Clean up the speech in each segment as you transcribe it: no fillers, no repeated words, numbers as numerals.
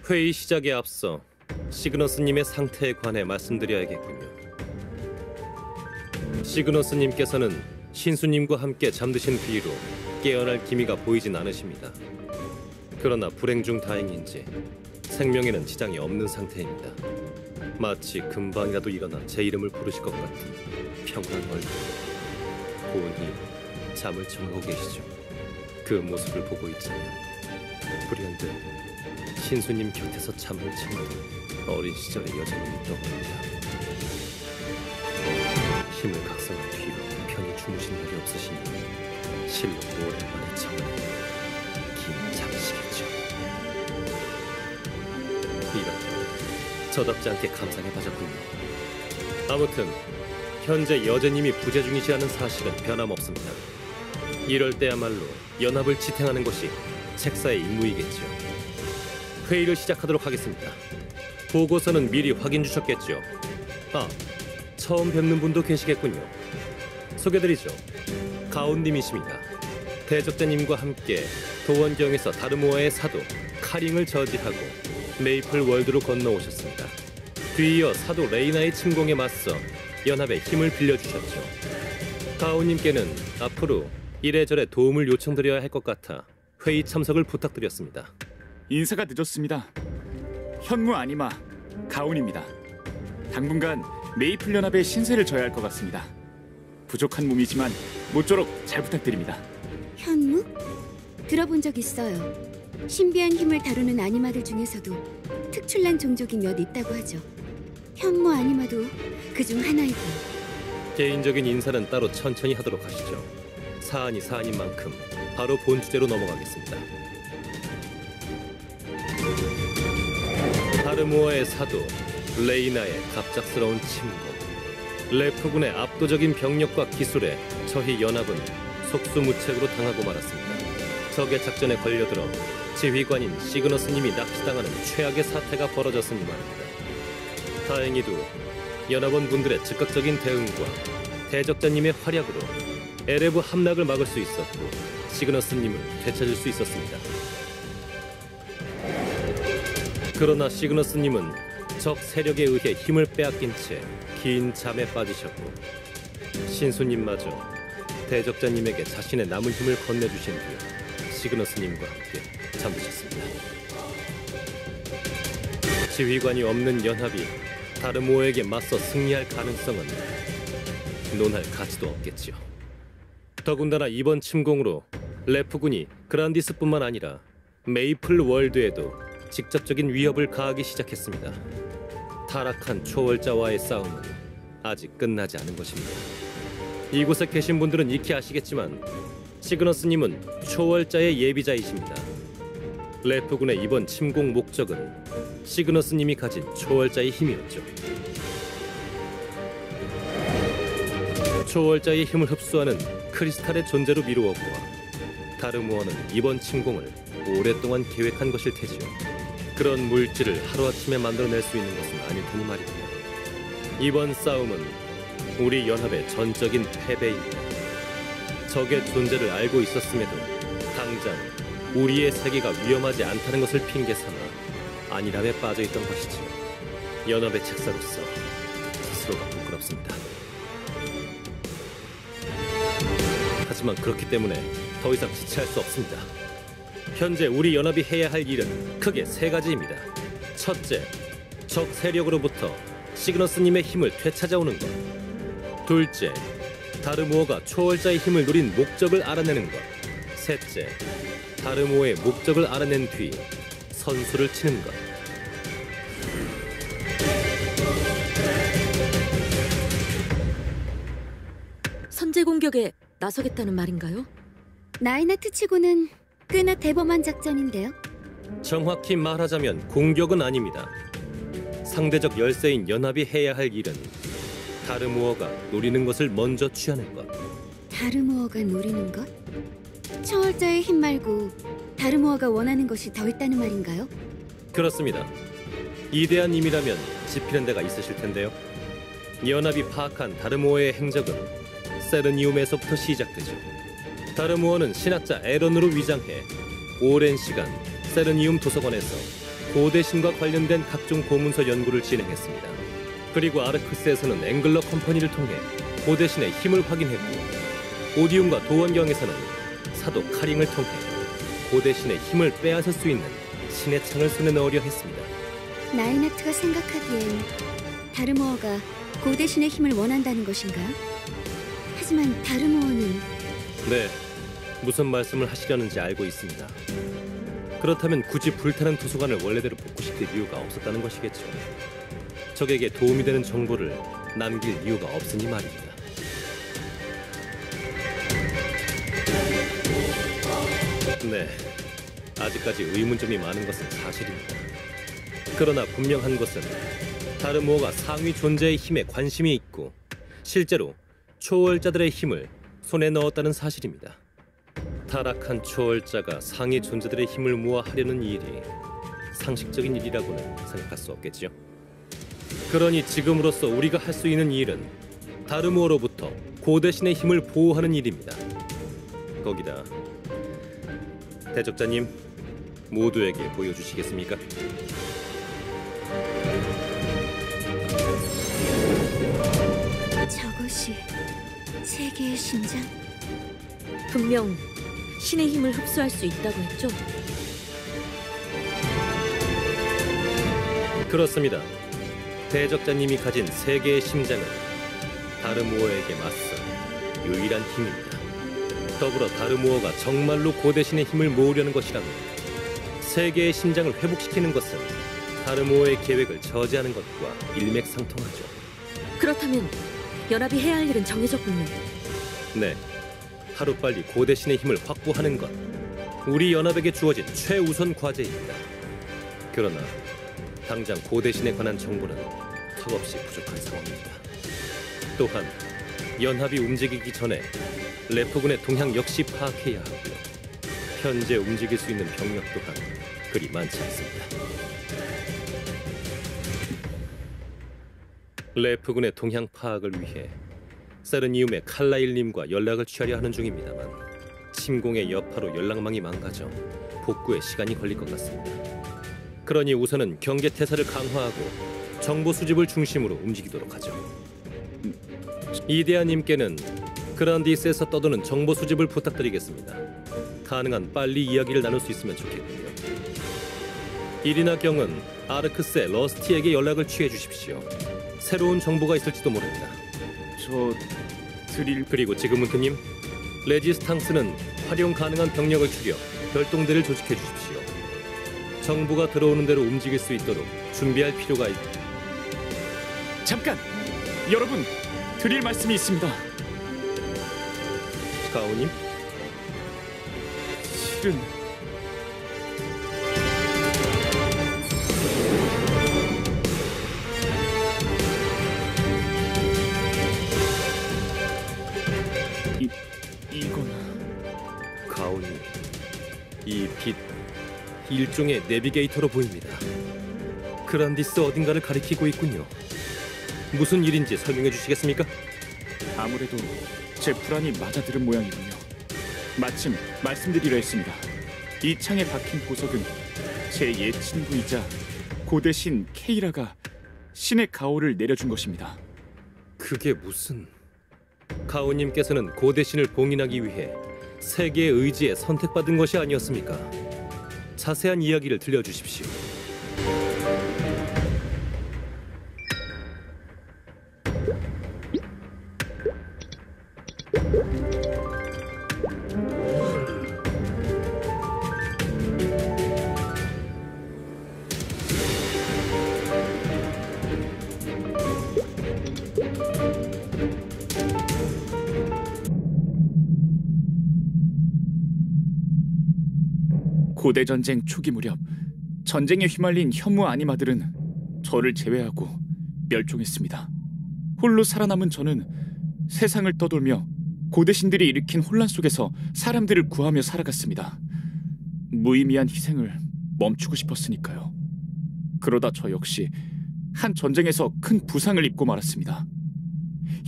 회의 시작에 앞서 시그너스님의 상태에 관해 말씀드려야겠군요. 시그너스님께서는 신수님과 함께 잠드신 뒤로 깨어날 기미가 보이진 않으십니다. 그러나 불행 중 다행인지 생명에는 지장이 없는 상태입니다. 마치 금방이라도 일어나 제 이름을 부르실 것 같은 평온한 얼굴. 고운히 잠을 청하고 계시죠. 그 모습을 보고 있자면 불현듯 신수님 곁에서 잠을 청하던 어린 시절의 여자님이 떠오릅니다. 힘을 각성한 뒤로 편히 주무신 날이 없으시니 실로 오랜만에 청하는 긴 잠이시겠죠. 이런 저답지 않게 감상해 봐졌군요. 아무튼 현재 여제님이 부재 중이시라는 사실은 변함없습니다. 이럴 때야말로 연합을 지탱하는 것이 책사의 임무이겠죠. 회의를 시작하도록 하겠습니다. 보고서는 미리 확인 주셨겠죠? 아, 처음 뵙는 분도 계시겠군요. 소개드리죠. 가온님이십니다. 대적자님과 함께 도원경에서 다르모아의 사도 카링을 저지하고 메이플 월드로 건너오셨습니다. 뒤이어 사도 레이나의 침공에 맞서 연합에 힘을 빌려주셨죠. 가온님께는 앞으로 이래저래 도움을 요청드려야 할 것 같아 회의 참석을 부탁드렸습니다. 인사가 늦었습니다. 현무 아니마 가온입니다. 당분간 메이플 연합의 신세를 져야 할 것 같습니다. 부족한 몸이지만 모쪼록 잘 부탁드립니다. 현무? 들어본 적 있어요. 신비한 힘을 다루는 아니마들 중에서도 특출난 종족이 몇 있다고 하죠. 현무 아니마도 그중 하나이고. 개인적인 인사는 따로 천천히 하도록 하시죠. 사안이 사안인 만큼 바로 본 주제로 넘어가겠습니다. 다르모아의 사도 레이나의 갑작스러운 침공, 레프군의 압도적인 병력과 기술에 저희 연합은 속수무책으로 당하고 말았습니다. 적의 작전에 걸려들어 지휘관인 시그너스님이 납치당하는 최악의 사태가 벌어졌으니 말입니다. 다행히도 연합원 분들의 즉각적인 대응과 대적자님의 활약으로 에레브 함락을 막을 수 있었고 시그너스님을 되찾을 수 있었습니다. 그러나 시그너스님은 적 세력에 의해 힘을 빼앗긴 채 긴 잠에 빠지셨고 신수님마저 대적자님에게 자신의 남은 힘을 건네주신 뒤 시그너스님과 함께 잠드셨습니다. 지휘관이 없는 연합이 다르모에게 맞서 승리할 가능성은 논할 가치도 없겠지요. 더군다나 이번 침공으로 레프군이 그란디스뿐만 아니라 메이플 월드에도 직접적인 위협을 가하기 시작했습니다. 타락한 초월자와의 싸움은 아직 끝나지 않은 것입니다. 이곳에 계신 분들은 익히 아시겠지만 시그너스님은 초월자의 예비자이십니다. 레프군의 이번 침공 목적은 시그너스님이 가진 초월자의 힘이었죠. 초월자의 힘을 흡수하는 크리스탈의 존재로 미루어 보아 다르모아는 이번 침공을 오랫동안 계획한 것일 테지요. 그런 물질을 하루아침에 만들어낼 수 있는 것은 아닐 테니 말입니다. 이번 싸움은 우리 연합의 전적인 패배입니다. 적의 존재를 알고 있었음에도 당장 우리의 세계가 위험하지 않다는 것을 핑계삼아 안일함에 빠져있던 것이지요. 연합의 책사로서 스스로가 부끄럽습니다. 하지만 그렇기 때문에 더 이상 지체할 수 없습니다. 현재 우리 연합이 해야 할 일은 크게 세 가지입니다. 첫째, 적 세력으로부터 시그너스님의 힘을 되찾아오는 것. 둘째, 다르모어가 초월자의 힘을 노린 목적을 알아내는 것. 셋째, 다르모어의 목적을 알아낸 뒤 선수를 치는 것. 선제 공격에 나서겠다는 말인가요? 나이나트 치고는 꽤나 대범한 작전인데요. 정확히 말하자면 공격은 아닙니다. 상대적 열세인 연합이 해야 할 일은 다르모어가 노리는 것을 먼저 취하는 것. 다르모어가 노리는 것? 초월자의 힘 말고 다르모어가 원하는 것이 더 있다는 말인가요? 그렇습니다. 이대한 임이라면 짚히는 데가 있으실 텐데요. 연합이 파악한 다르모어의 행적은 세르니움에서부터 시작되죠. 다르모어는 신학자 에런으로 위장해 오랜 시간 세르니움 도서관에서 고대신과 관련된 각종 고문서 연구를 진행했습니다. 그리고 아르크스에서는 앵글러 컴퍼니를 통해 고대신의 힘을 확인했고, 오디움과 도원경에서는 사도 카링을 통해 고대신의 힘을 빼앗을 수 있는 신의 창을 손에 넣으려 했습니다. 나이나트가 생각하기엔 다르모어가 고대신의 힘을 원한다는 것인가? 하지만 다르모어는 네, 무슨 말씀을 하시려는지 알고 있습니다. 그렇다면 굳이 불타는 도서관을 원래대로 복구시킬 이유가 없었다는 것이겠죠. 적에게 도움이 되는 정보를 남길 이유가 없으니 말입니다. 네, 아직까지 의문점이 많은 것은 사실입니다. 그러나 분명한 것은 다르모어가 상위 존재의 힘에 관심이 있고 실제로 초월자들의 힘을 손에 넣었다는 사실입니다. 타락한 초월자가 상위 존재들의 힘을 모아 하려는 일이 상식적인 일이라고는 생각할 수 없겠지요. 그러니 지금으로서 우리가 할 수 있는 일은 다르모어로부터 고대신의 힘을 보호하는 일입니다. 거기다 대적자님, 모두에게 보여주시겠습니까? 저것이 세계의 심장? 분명 신의 힘을 흡수할 수 있다고 했죠? 그렇습니다. 대적자님이 가진 세계의 심장은 다르모어에게 맞서 유일한 힘입니다. 더불어 다르모어가 정말로 고대신의 힘을 모으려는 것이라면 세계의 심장을 회복시키는 것은 다르모어의 계획을 저지하는 것과 일맥상통하죠. 그렇다면 연합이 해야 할 일은 정해졌군요. 네, 하루빨리 고대신의 힘을 확보하는 것, 우리 연합에게 주어진 최우선 과제입니다. 그러나 당장 고대신에 관한 정보는 턱없이 부족한 상황입니다. 또한 연합이 움직이기 전에 레프군의 동향 역시 파악해야 하고요. 현재 움직일 수 있는 병력 또한 그리 많지 않습니다. 레프군의 동향 파악을 위해 세르니움의 칼라일님과 연락을 취하려 하는 중입니다만 침공의 여파로 연락망이 망가져 복구에 시간이 걸릴 것 같습니다. 그러니 우선은 경계 태세를 강화하고 정보 수집을 중심으로 움직이도록 하죠. 이데아님께는 그란디스에서 떠도는 정보 수집을 부탁드리겠습니다. 가능한 빨리 이야기를 나눌 수 있으면 좋겠군요. 이리나 경은 아르크스의 러스티에게 연락을 취해 주십시오. 새로운 정보가 있을지도 모릅니다. 그리고 지금은크님, 레지스탕스는 활용 가능한 병력을 추려 별동대를 조직해 주십시오. 정보가 들어오는 대로 움직일 수 있도록 준비할 필요가 있고. 잠깐! 여러분, 드릴 말씀이 있습니다. 가오님? 실은 이건 가오님, 이 빛 일종의 내비게이터로 보입니다. 그란디스 어딘가를 가리키고 있군요. 무슨 일인지 설명해 주시겠습니까? 아무래도 제 불안이 맞아들은 모양이군요. 마침 말씀드리려 했습니다. 이 창에 박힌 보석은 제 옛 친구이자 고대신 케이라가 신의 가호를 내려준 것입니다. 그게 무슨... 가오님께서는 고대신을 봉인하기 위해 세계의 의지에 선택받은 것이 아니었습니까? 자세한 이야기를 들려주십시오. 고대 전쟁 초기 무렵 전쟁에 휘말린 현무 아니마들은 저를 제외하고 멸종했습니다. 홀로 살아남은 저는 세상을 떠돌며 고대신들이 일으킨 혼란 속에서 사람들을 구하며 살아갔습니다. 무의미한 희생을 멈추고 싶었으니까요. 그러다 저 역시 한 전쟁에서 큰 부상을 입고 말았습니다.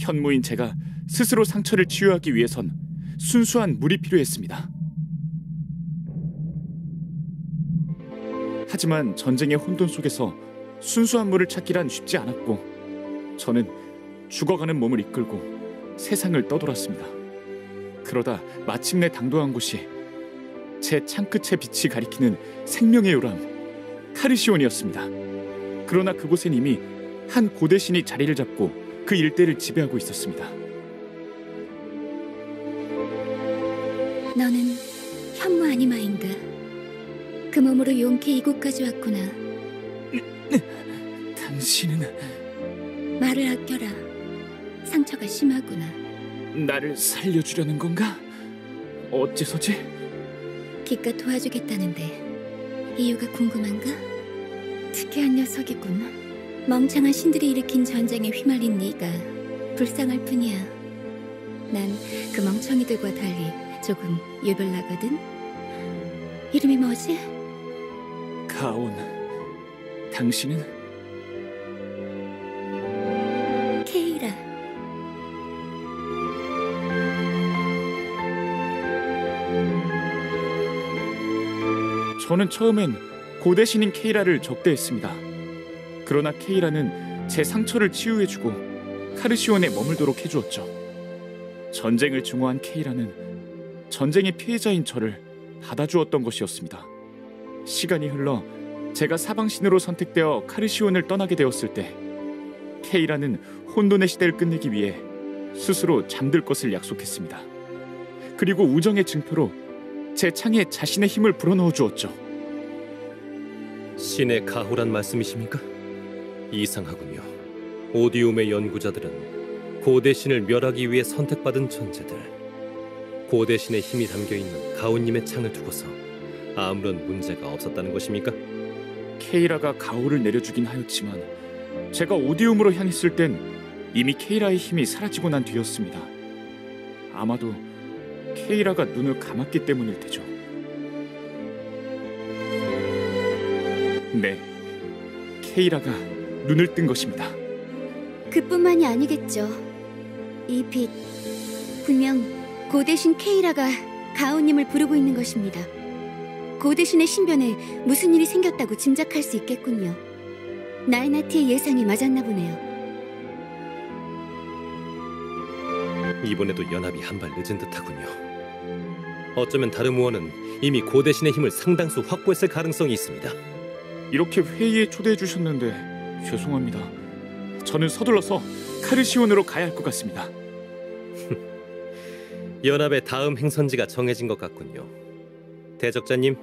현무인 제가 스스로 상처를 치유하기 위해선 순수한 물이 필요했습니다. 하지만 전쟁의 혼돈 속에서 순수한 물을 찾기란 쉽지 않았고 저는 죽어가는 몸을 이끌고 세상을 떠돌았습니다. 그러다 마침내 당도한 곳이 제 창끝의 빛이 가리키는 생명의 요람 카르시온이었습니다. 그러나 그곳엔 이미 한 고대 신이 자리를 잡고 그 일대를 지배하고 있었습니다. 너는 현무 아니마인가? 그 몸으로 용케 이곳까지 왔구나. 당신은 말을 아껴라. 상처가 심하구나. 나를 살려주려는 건가? 어째서지? 기껏 도와주겠다는데 이유가 궁금한가? 특이한 녀석이군. 멍청한 신들이 일으킨 전쟁에 휘말린 네가 불쌍할 뿐이야. 난 그 멍청이들과 달리 조금 유별나거든. 이름이 뭐지? 가온, 당신은? 케이라. 저는 처음엔 고대 신인 케이라를 적대했습니다. 그러나 케이라는 제 상처를 치유해주고 카르시온에 머물도록 해주었죠. 전쟁을 증오한 케이라는 전쟁의 피해자인 저를 받아주었던 것이었습니다. 시간이 흘러 제가 사방신으로 선택되어 카르시온을 떠나게 되었을 때 케이라는 혼돈의 시대를 끝내기 위해 스스로 잠들 것을 약속했습니다. 그리고 우정의 증표로 제 창에 자신의 힘을 불어넣어 주었죠. 신의 가호란 말씀이십니까? 이상하군요. 오디움의 연구자들은 고대 신을 멸하기 위해 선택받은 존재들, 고대 신의 힘이 담겨있는 가온님의 창을 두고서 아무런 문제가 없었다는 것입니까? 케이라가 가호를 내려주긴 하였지만 제가 오디움으로 향했을 땐 이미 케이라의 힘이 사라지고 난 뒤였습니다. 아마도 케이라가 눈을 감았기 때문일 테죠. 네, 케이라가 눈을 뜬 것입니다. 그뿐만이 아니겠죠. 이 빛, 분명 고대신 케이라가 가온님을 부르고 있는 것입니다. 고대신의 신변에 무슨 일이 생겼다고 짐작할 수 있겠군요. 나이나티의 예상이 맞았나 보네요. 이번에도 연합이 한 발 늦은 듯하군요. 어쩌면 다르무어는 이미 고대신의 힘을 상당수 확보했을 가능성이 있습니다. 이렇게 회의에 초대해 주셨는데 죄송합니다. 저는 서둘러서 카르시온으로 가야 할 것 같습니다. 연합의 다음 행선지가 정해진 것 같군요. 대적자님,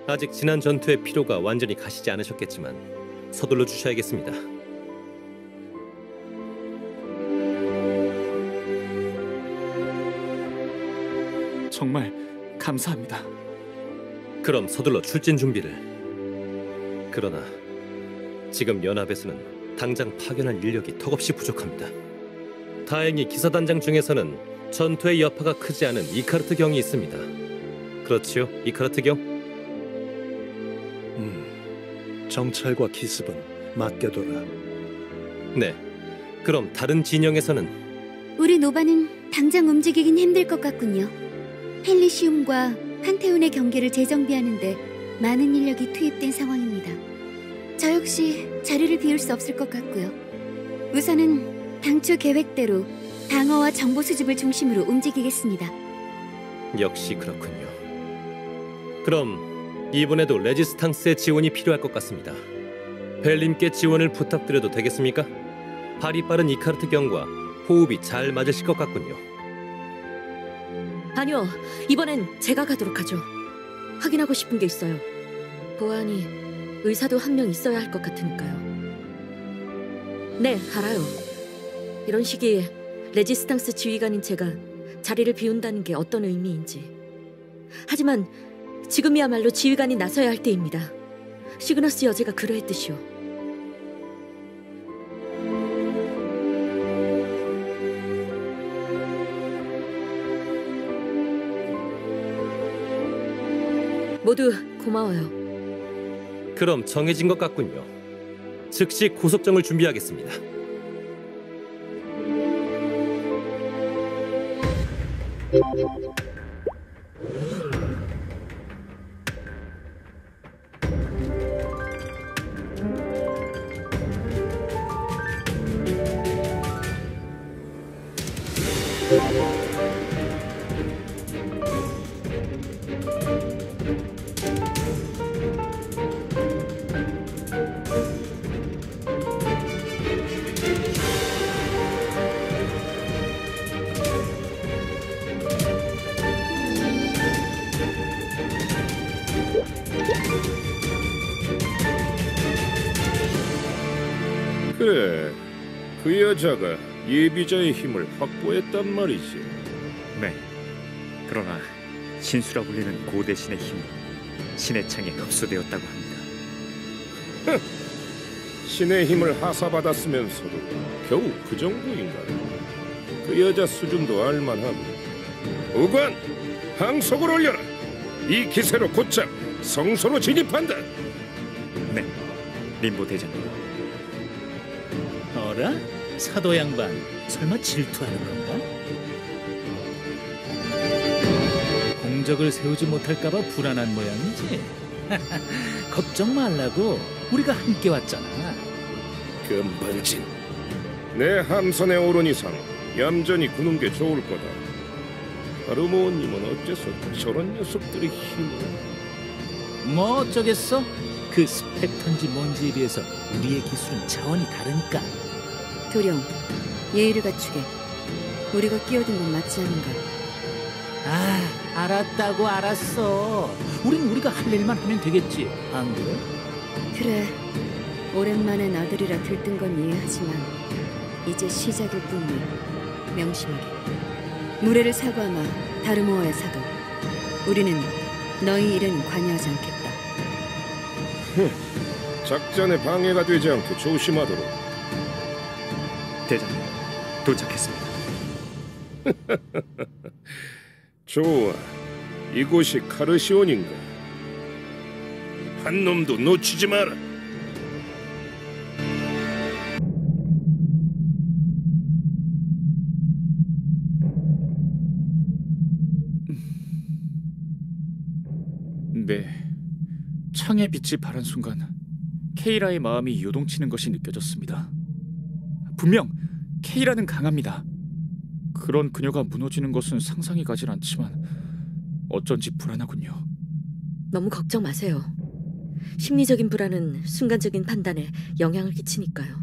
아직 지난 전투의 피로가 완전히 가시지 않으셨겠지만 서둘러 주셔야겠습니다. 정말 감사합니다. 그럼 서둘러 출진 준비를. 그러나 지금 연합에서는 당장 파견할 인력이 턱없이 부족합니다. 다행히 기사단장 중에서는 전투의 여파가 크지 않은 이카르트 경이 있습니다. 그렇지요, 이카르트 경? 정찰과 기습은 맡겨둬라. 네, 그럼 다른 진영에서는 우리 노바는 당장 움직이긴 힘들 것 같군요. 펠리시움과 판테온의 경계를 재정비하는데 많은 인력이 투입된 상황입니다. 저 역시 자리를 비울 수 없을 것 같고요. 우선은 당초 계획대로 방어와 정보 수집을 중심으로 움직이겠습니다. 역시 그렇군요. 그럼 이번에도 레지스탕스의 지원이 필요할 것 같습니다. 벨님께 지원을 부탁드려도 되겠습니까? 발이 빠른 이카르트 경과 호흡이 잘 맞으실 것 같군요. 아니요, 이번엔 제가 가도록 하죠. 확인하고 싶은 게 있어요. 보아하니 의사도 한 명 있어야 할 것 같으니까요. 네, 알아요. 이런 시기에 레지스탕스 지휘관인 제가 자리를 비운다는 게 어떤 의미인지. 하지만 지금이야말로 지휘관이 나서야 할 때입니다. 시그너스 여제가 그러했듯이요. 모두 고마워요. 그럼 정해진 것 같군요. 즉시 고속정을 준비하겠습니다. 그래, 그 여자가 예비자의 힘을 확보했단 말이지. 네. 그러나 신수라 불리는 고대 신의 힘이 신의 창에 흡수되었다고 합니다. 신의 힘을 하사받았으면서도 겨우 그 정도인가? 그 여자 수준도 알만하고. 우관, 항속을 올려라. 이 기세로 곧장 성소로 진입한다. 네, 림보 대장님. 어라? 사도 양반, 설마 질투하는 건가? 공적을 세우지 못할까봐 불안한 모양이지? 걱정 말라고, 우리가 함께 왔잖아. 금반진, 내 함선에 오른 이상 얌전히 구는 게 좋을 거다. 하르모님은 어째서 저런 녀석들의 힘을... 뭐 어쩌겠어? 그 스펙터인지 뭔지에 비해서 우리의 기술은 차원이 다르니까. 도령, 예의를 갖추게. 우리가 끼어든 건 맞지 않은가? 아, 알았다고 알았어. 우리가 할 일만 하면 되겠지, 안 그래? 그래, 오랜만에 나들이라 들뜬 건 이해하지만 이제 시작일 뿐이니 명심하게. 무례를 사과하마, 다르모어의 사도. 우리는 너희 일은 관여하지 않겠다. 작전에 방해가 되지 않게 조심하도록. 대장님, 도착했습니다. 좋아, 이곳이 카르시온인가? 한 놈도 놓치지 마라. 네, 창의 빛이 바란 순간 케이라의 마음이 요동치는 것이 느껴졌습니다. 분명 케이라는 강합니다. 그런 그녀가 무너지는 것은 상상이 가질 않지만 어쩐지 불안하군요. 너무 걱정 마세요. 심리적인 불안은 순간적인 판단에 영향을 끼치니까요.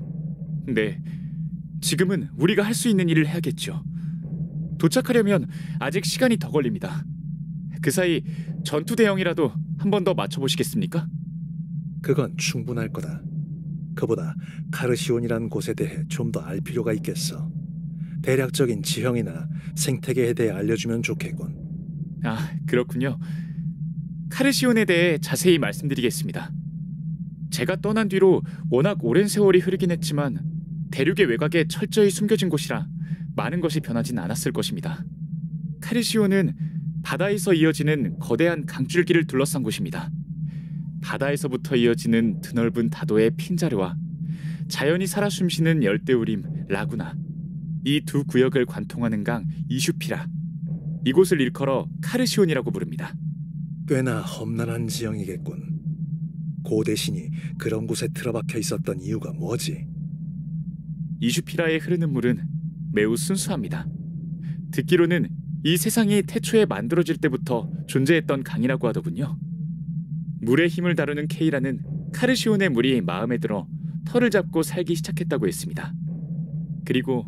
네, 지금은 우리가 할 수 있는 일을 해야겠죠. 도착하려면 아직 시간이 더 걸립니다. 그 사이 전투 대형이라도 한 번 더 맞춰보시겠습니까? 그건 충분할 거다. 그보다 카르시온이란 곳에 대해 좀 더 알 필요가 있겠어. 대략적인 지형이나 생태계에 대해 알려주면 좋겠군. 아, 그렇군요. 카르시온에 대해 자세히 말씀드리겠습니다. 제가 떠난 뒤로 워낙 오랜 세월이 흐르긴 했지만 대륙의 외곽에 철저히 숨겨진 곳이라 많은 것이 변하진 않았을 것입니다. 카르시온은 바다에서 이어지는 거대한 강줄기를 둘러싼 곳입니다. 바다에서부터 이어지는 드넓은 다도의 핀자르와 자연이 살아 숨쉬는 열대우림 라구나, 이 두 구역을 관통하는 강 이슈피라, 이곳을 일컬어 카르시온이라고 부릅니다. 꽤나 험난한 지형이겠군. 고대 신이 그런 곳에 틀어박혀 있었던 이유가 뭐지? 이슈피라에 흐르는 물은 매우 순수합니다. 듣기로는 이 세상이 태초에 만들어질 때부터 존재했던 강이라고 하더군요. 물의 힘을 다루는 케이라는 카르시온의 물이 마음에 들어 털을 잡고 살기 시작했다고 했습니다. 그리고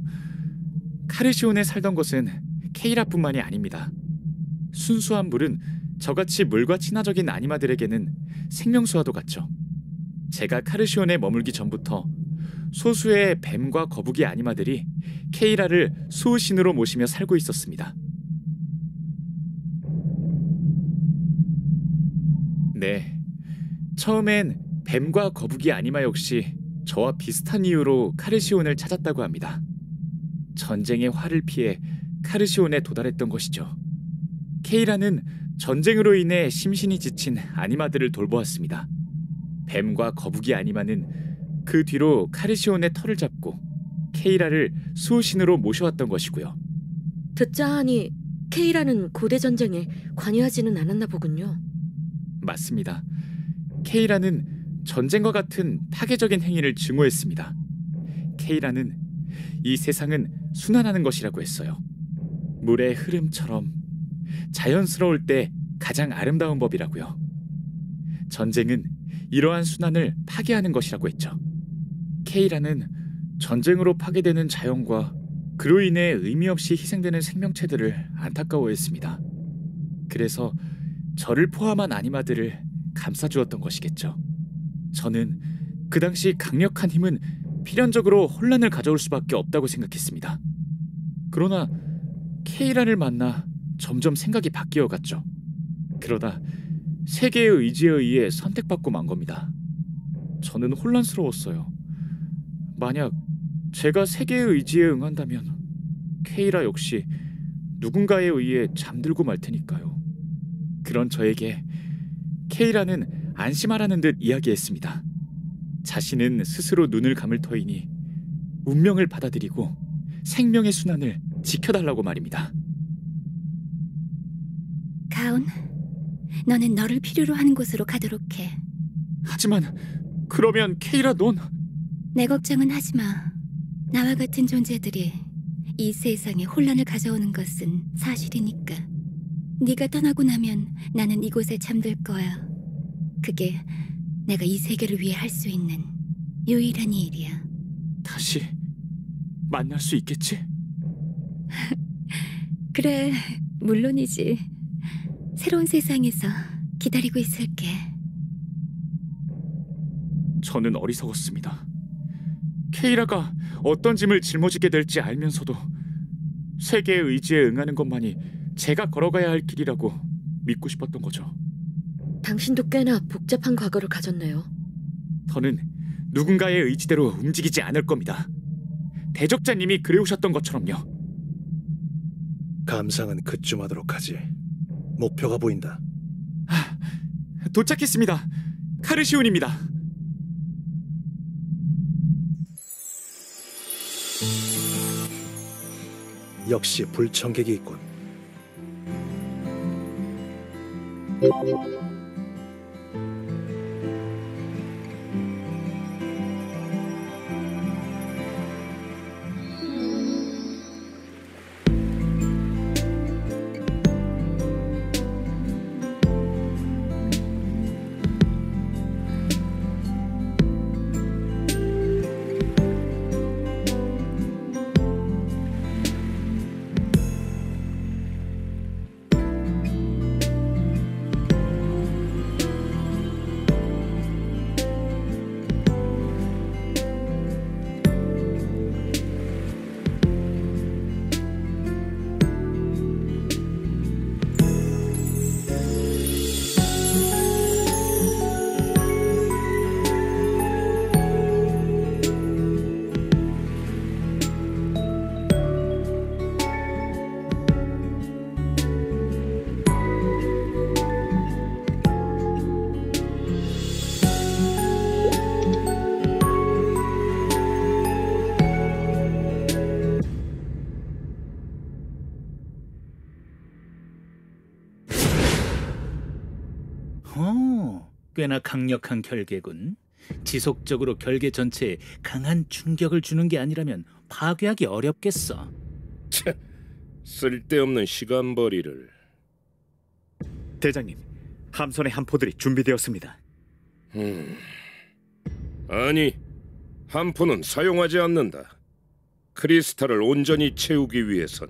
카르시온에 살던 것은 케이라뿐만이 아닙니다. 순수한 물은 저같이 물과 친화적인 아니마들에게는 생명수와도 같죠. 제가 카르시온에 머물기 전부터 소수의 뱀과 거북이 아니마들이 케이라를 수호신으로 모시며 살고 있었습니다. 네, 처음엔 뱀과 거북이 아니마 역시 저와 비슷한 이유로 카르시온을 찾았다고 합니다. 전쟁의 화를 피해 카르시온에 도달했던 것이죠. 케이라는 전쟁으로 인해 심신이 지친 아니마들을 돌보았습니다. 뱀과 거북이 아니마는 그 뒤로 카르시온의 털을 잡고 케이라를 수호신으로 모셔왔던 것이고요. 듣자 하니 K라는 고대 전쟁에 관여하지는 않았나 보군요. 맞습니다. K라는 전쟁과 같은 파괴적인 행위를 증오했습니다. K라는 이 세상은 순환하는 것이라고 했어요. 물의 흐름처럼 자연스러울 때 가장 아름다운 법이라고요. 전쟁은 이러한 순환을 파괴하는 것이라고 했죠. K라는 전쟁으로 파괴되는 자연과 그로 인해 의미 없이 희생되는 생명체들을 안타까워했습니다. 그래서 저를 포함한 아니마들을 감싸주었던 것이겠죠. 저는 그 당시 강력한 힘은 필연적으로 혼란을 가져올 수밖에 없다고 생각했습니다. 그러나 K란을 만나 점점 생각이 바뀌어갔죠. 그러다 세계의 의지에 의해 선택받고 만 겁니다. 저는 혼란스러웠어요. 만약 제가 세계의 의지에 응한다면 K라 역시 누군가에 의해 잠들고 말 테니까요. 그런 저에게 K라는 안심하라는 듯 이야기했습니다. 자신은 스스로 눈을 감을 터이니 운명을 받아들이고 생명의 순환을 지켜달라고 말입니다. 가온, 너는 너를 필요로 하는 곳으로 가도록 해. 하지만 그러면 K라 넌... 내 걱정은 하지 마. 나와 같은 존재들이 이 세상에 혼란을 가져오는 것은 사실이니까. 네가 떠나고 나면 나는 이곳에 잠들 거야. 그게 내가 이 세계를 위해 할 수 있는 유일한 일이야. 다시 만날 수 있겠지? 그래, 물론이지. 새로운 세상에서 기다리고 있을게. 저는 어리석었습니다. K라가 어떤 짐을 짊어지게 될지 알면서도 세계의 의지에 응하는 것만이 제가 걸어가야 할 길이라고 믿고 싶었던 거죠. 당신도 꽤나 복잡한 과거를 가졌네요. 저는 누군가의 의지대로 움직이지 않을 겁니다. 대적자님이 그래오셨던 것처럼요. 감상은 그쯤 하도록 하지. 목표가 보인다. 도착했습니다. 카르시온입니다. 역시 불청객이 있군. 꽤나 강력한 결계군. 지속적으로 결계 전체에 강한 충격을 주는 게 아니라면 파괴하기 어렵겠어. 차, 쓸데없는 시간벌이를. 대장님, 함선의 함포들이 준비되었습니다. 아니, 함포는 사용하지 않는다. 크리스탈을 온전히 채우기 위해선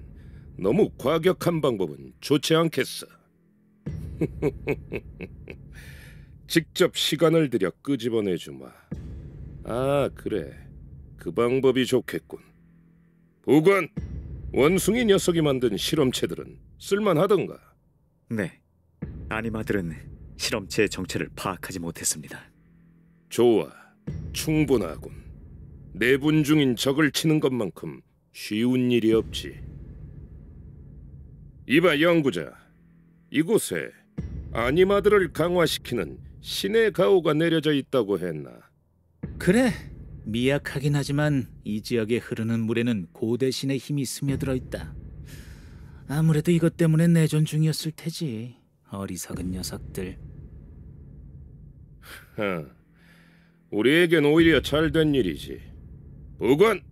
너무 과격한 방법은 좋지 않겠어. 직접 시간을 들여 끄집어내주마. 아, 그래, 그 방법이 좋겠군. 보관! 원숭이 녀석이 만든 실험체들은 쓸만하던가? 네, 아니마들은 실험체의 정체를 파악하지 못했습니다. 좋아, 충분하군. 내분 중인 적을 치는 것만큼 쉬운 일이 없지. 이봐, 연구자. 이곳에 아니마들을 강화시키는 신의 가호가 내려져 있다고 했나? 그래, 미약하긴 하지만 이 지역에 흐르는 물에는 고대 신의 힘이 스며들어 있다. 아무래도 이것 때문에 내전 중이었을 테지. 어리석은 녀석들. 우리에겐 오히려 잘된 일이지. 부관,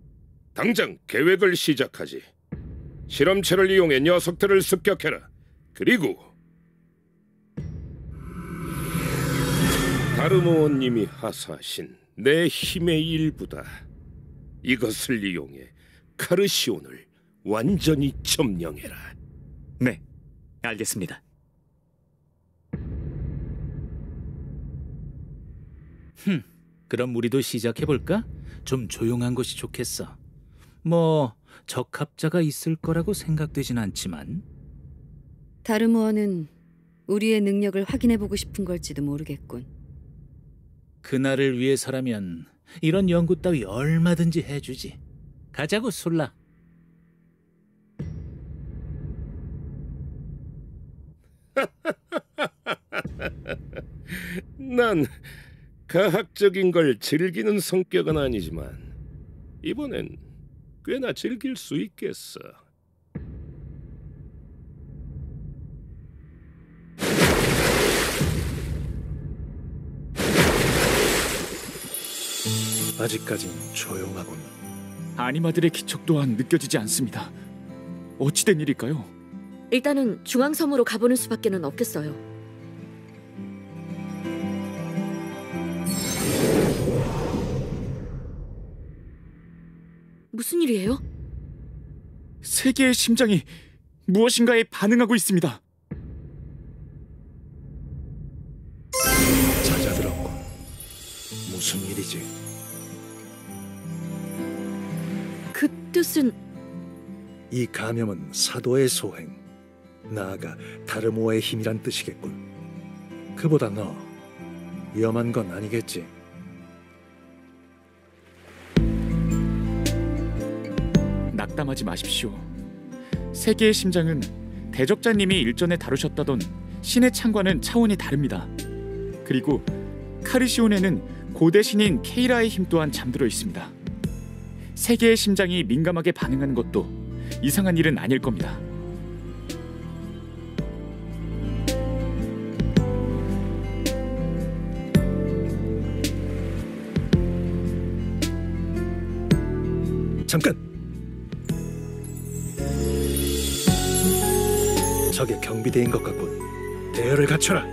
당장 계획을 시작하지. 실험체를 이용해 녀석들을 습격해라. 그리고 다르모원님이 하사하신 내 힘의 일부다. 이것을 이용해 카르시온을 완전히 점령해라. 네, 알겠습니다. 그럼 우리도 시작해볼까? 좀 조용한 곳이 좋겠어. 뭐 적합자가 있을 거라고 생각되진 않지만. 다르모어는 우리의 능력을 확인해보고 싶은 걸지도 모르겠군. 그날을 위해서라면 이런 연구 따위 얼마든지 해주지. 가자고, 술라. 난 과학적인 걸 즐기는 성격은 아니지만 이번엔 꽤나 즐길 수 있겠어. 아직까진 조용하군. 아니마들의 기척 또한 느껴지지 않습니다. 어찌된 일일까요? 일단은 중앙섬으로 가보는 수밖에는 없겠어요. 무슨 일이에요? 세계의 심장이 무엇인가에 반응하고 있습니다. 잦아들었군. 무슨 일이지? 그 뜻은 이 감염은 사도의 소행, 나아가 다르모의 힘이란 뜻이겠군. 그보다 너 위험한 건 아니겠지? 낙담하지 마십시오. 세계의 심장은 대적자님이 일전에 다루셨다던 신의 창과는 차원이 다릅니다. 그리고 카르시온에는 고대 신인 케이라의 힘 또한 잠들어 있습니다. 세계의 심장이 민감하게 반응하는 것도 이상한 일은 아닐 겁니다. 잠깐! 저게 경비대인 것 같군. 대열을 갖춰라.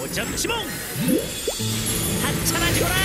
오잡지몽! 하찮아 죽어라!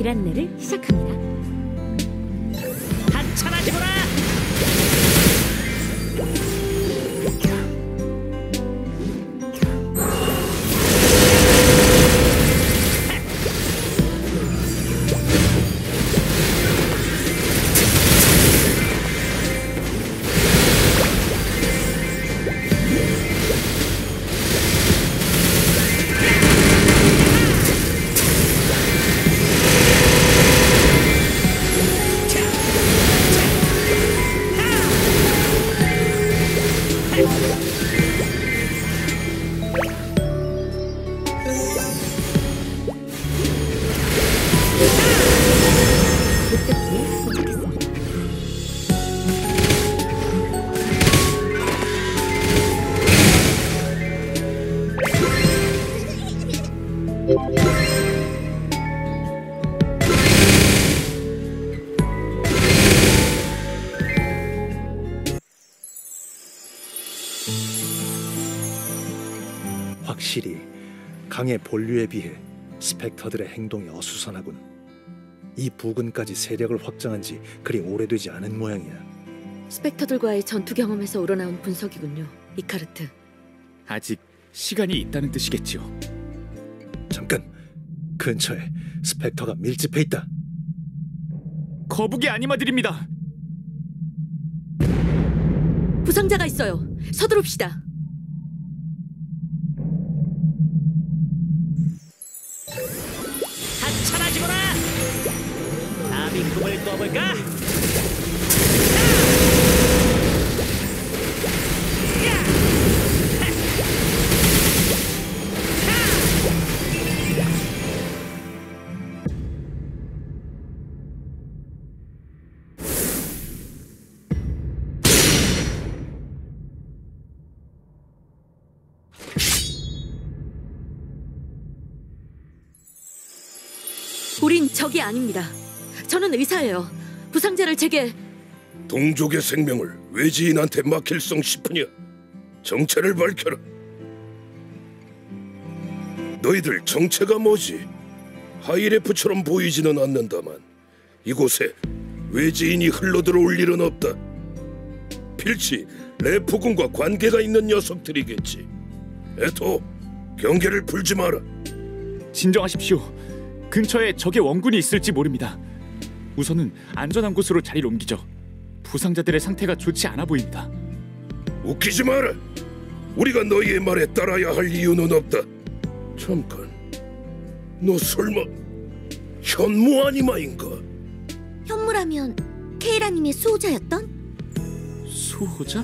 기란내를 시작합니다. 하찮아 죽어라! 목적지에 도착했습니다. 확실히 강의 본류에 비해 스펙터들의 행동이 어수선하군. 이 부근까지 세력을 확장한 지 그리 오래되지 않은 모양이야. 스펙터들과의 전투 경험에서 우러나온 분석이군요, 이카르트. 아직 시간이 있다는 뜻이겠지요. 잠깐, 근처에 스펙터가 밀집해 있다. 거북이 아니마들입니다. 부상자가 있어요. 서두릅시다. 한참하지거라. 감히 꿈을 꿔볼까? 우린 적이 아닙니다. 저는 의사예요. 부상자를 제게... 동족의 생명을 외지인한테 맡길성 싶으냐? 정체를 밝혀라. 너희들 정체가 뭐지? 하이레프처럼 보이지는 않는다만 이곳에 외지인이 흘러들어올 일은 없다. 필시 레프군과 관계가 있는 녀석들이겠지. 에토, 경계를 풀지 마라. 진정하십시오. 근처에 적의 원군이 있을지 모릅니다. 우선은 안전한 곳으로 자리를 옮기죠. 부상자들의 상태가 좋지 않아 보입니다. 웃기지 마라. 우리가 너희의 말에 따라야 할 이유는 없다. 잠깐, 너 설마 현무 아니마인가? 현무라면 케이라님의 수호자였던? 수호자?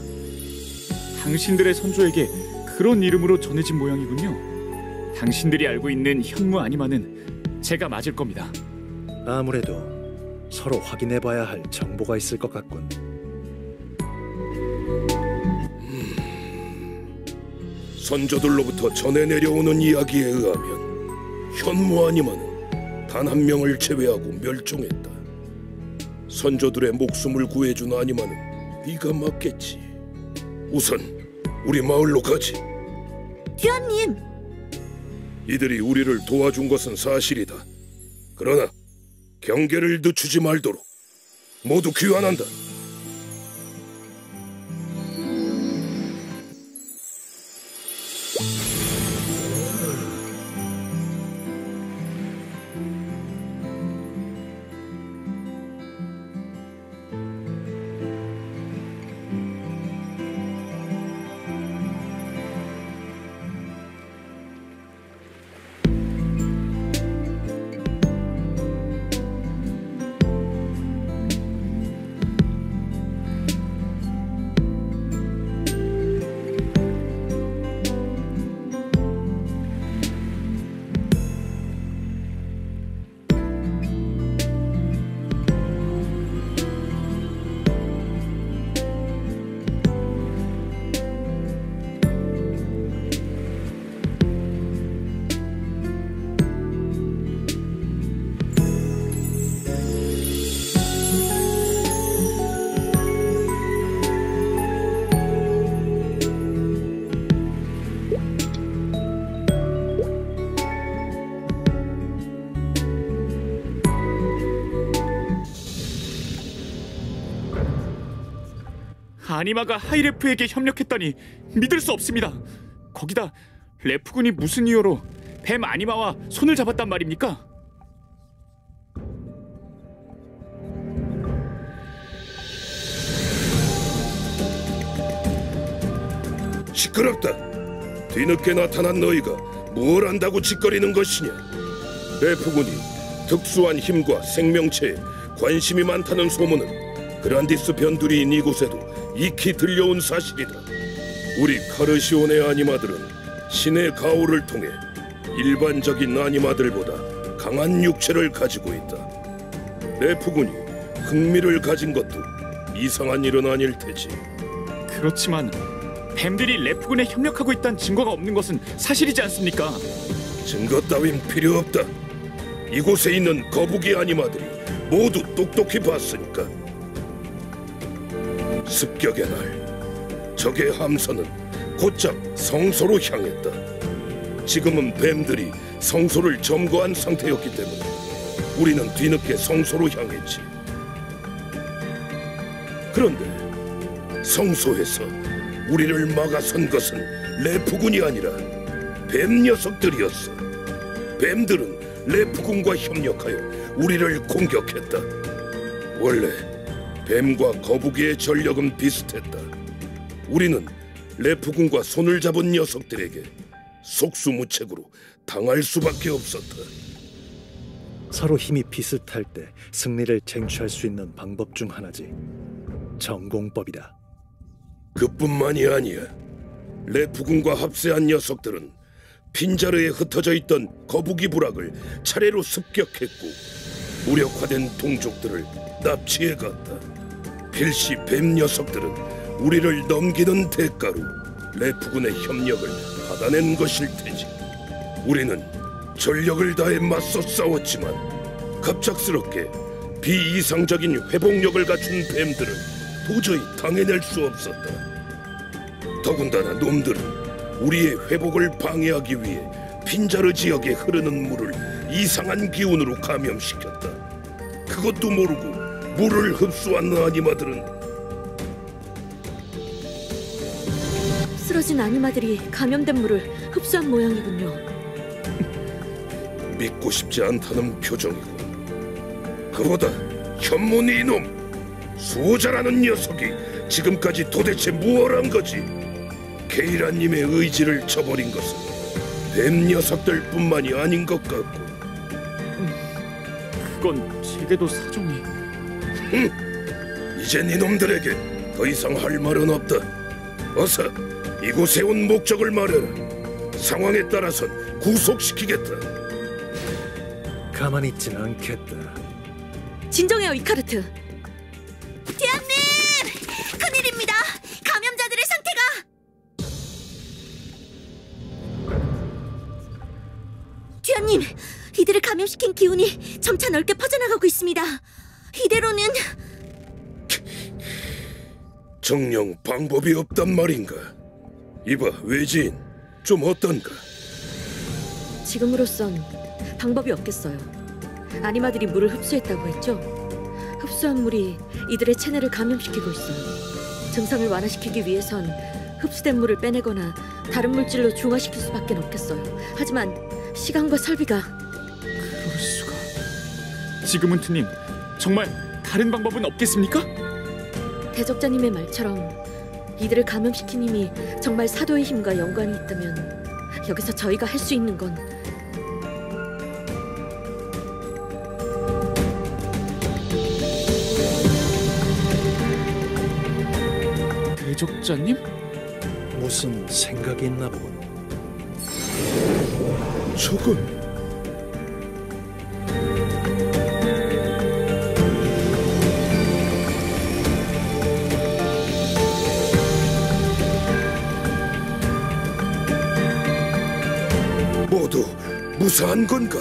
당신들의 선조에게 그런 이름으로 전해진 모양이군요. 당신들이 알고 있는 현무 아니마는 제가 맞을 겁니다. 아무래도 서로 확인해봐야 할 정보가 있을 것 같군. 선조들로부터 전해 내려오는 이야기에 의하면 현무 아니마는 단 한 명을 제외하고 멸종했다. 선조들의 목숨을 구해준 아니마는 네가 맞겠지. 우선 우리 마을로 가지. 듀안님! 이들이 우리를 도와준 것은 사실이다. 그러나 경계를 늦추지 말도록 모두 귀환한다. 아니마가 하이레프에게 협력했다니 믿을 수 없습니다. 거기다 레프군이 무슨 이유로 뱀 아니마와 손을 잡았단 말입니까? 시끄럽다. 뒤늦게 나타난 너희가 뭘 안다고 짓거리는 것이냐? 레프군이 특수한 힘과 생명체에 관심이 많다는 소문은 그란디스 변두리인 이곳에도 익히 들려온 사실이다. 우리 카르시온의 아니마들은 신의 가호를 통해 일반적인 아니마들보다 강한 육체를 가지고 있다. 레프군이 흥미를 가진 것도 이상한 일은 아닐 테지. 그렇지만 뱀들이 레프군에 협력하고 있다는 증거가 없는 것은 사실이지 않습니까? 증거 따윈 필요 없다. 이곳에 있는 거북이 아니마들이 모두 똑똑히 봤으니까. 습격의 날 적의 함선은 곧장 성소로 향했다. 지금은 뱀들이 성소를 점거한 상태였기 때문에 우리는 뒤늦게 성소로 향했지. 그런데 성소에서 우리를 막아선 것은 레프군이 아니라 뱀 녀석들이었어. 뱀들은 레프군과 협력하여 우리를 공격했다. 원래 뱀과 거북이의 전력은 비슷했다. 우리는 레프군과 손을 잡은 녀석들에게 속수무책으로 당할 수밖에 없었다. 서로 힘이 비슷할 때 승리를 쟁취할 수 있는 방법 중 하나지. 전공법이다. 그뿐만이 아니야. 레프군과 합세한 녀석들은 핀자르에 흩어져 있던 거북이 부락을 차례로 습격했고 무력화된 동족들을 납치해갔다. 필시 뱀 녀석들은 우리를 넘기는 대가로 레프군의 협력을 받아낸 것일 테지. 우리는 전력을 다해 맞서 싸웠지만 갑작스럽게 비이상적인 회복력을 갖춘 뱀들은 도저히 당해낼 수 없었다. 더군다나 놈들은 우리의 회복을 방해하기 위해 핀자르 지역에 흐르는 물을 이상한 기운으로 감염시켰다. 그것도 모르고 물을 흡수한 아니마들은 쓰러진 아니마들이 감염된 물을 흡수한 모양이군요. 믿고 싶지 않다는 표정이고, 그보다 현문이 이놈! 수호자라는 녀석이 지금까지 도대체 무엇을 한 거지? 게이라님의 의지를 저버린 것은 뱀 녀석들뿐만이 아닌 것 같고. 그건 제게도 사정이... 이젠 이놈들에게 더 이상 할 말은 없다. 어서 이곳에 온 목적을 말해라. 상황에 따라선 구속시키겠다. 가만히 있진 않겠다. 진정해요, 이카르트. 대왕님! 큰일입니다. 감염자들의 상태가... 대왕님, 이들을 감염시킨 기운이 점차 넓게 퍼져나가고 있습니다. 이대로는... 정녕 방법이 없단 말인가? 이봐, 외지인, 좀 어떤가? 지금으로선 방법이 없겠어요. 아니마들이 물을 흡수했다고 했죠? 흡수한 물이 이들의 체내를 감염시키고 있어요. 증상을 완화시키기 위해선 흡수된 물을 빼내거나 다른 물질로 중화시킬 수밖에 없겠어요. 하지만 시간과 설비가... 그럴 수가... 지금은트님, 정말 다른 방법은 없겠습니까? 대적자님의 말처럼 이들을 감염시킨 힘이 정말 사도의 힘과 연관이 있다면 여기서 저희가 할 수 있는 건 대적자님? 무슨 생각이 있나 보군. 저건... 모두 무사한 건가?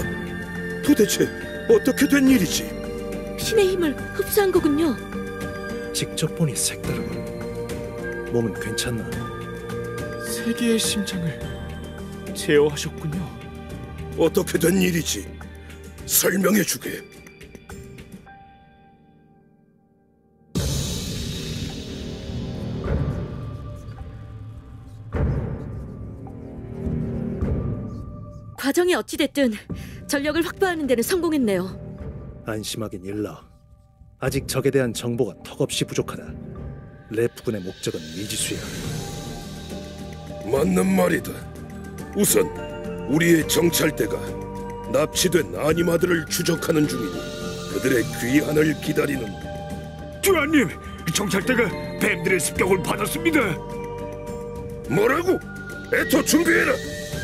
도대체 어떻게 된 일이지? 신의 힘을 흡수한 거군요. 직접 보니 색다르군. 몸은 괜찮나? 세계의 심장을 제어하셨군요. 어떻게 된 일이지? 설명해주게. 과정이 어찌됐든 전력을 확보하는 데는 성공했네요. 안심하긴 일러. 아직 적에 대한 정보가 턱없이 부족하다. 레프군의 목적은 미지수야. 맞는 말이다. 우선 우리의 정찰대가 납치된 아니마들을 추적하는 중이니 그들의 귀환을 기다리는. 주하님, 정찰대가 뱀들의 습격을 받았습니다. 뭐라고? 에토 준비해라.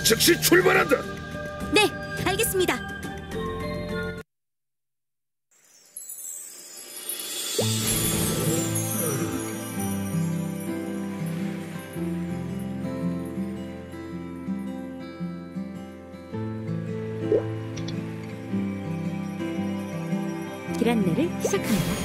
즉시 출발한다. 네, 알겠습니다. 길 안내를 시작합니다.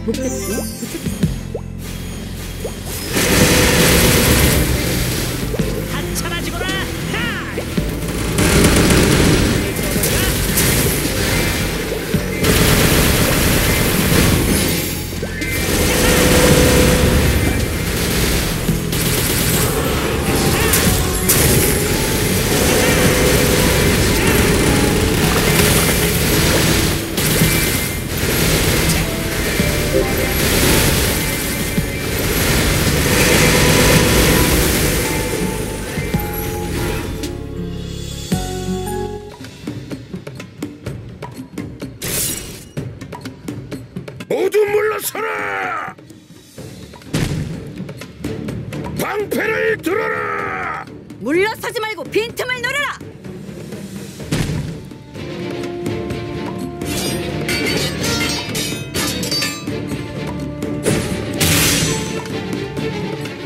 목적지에 도착했습니다. 하찮아지거라! 모두 물러서라! 방패를 들어라! 물러서지 말고 빈틈을 노려라.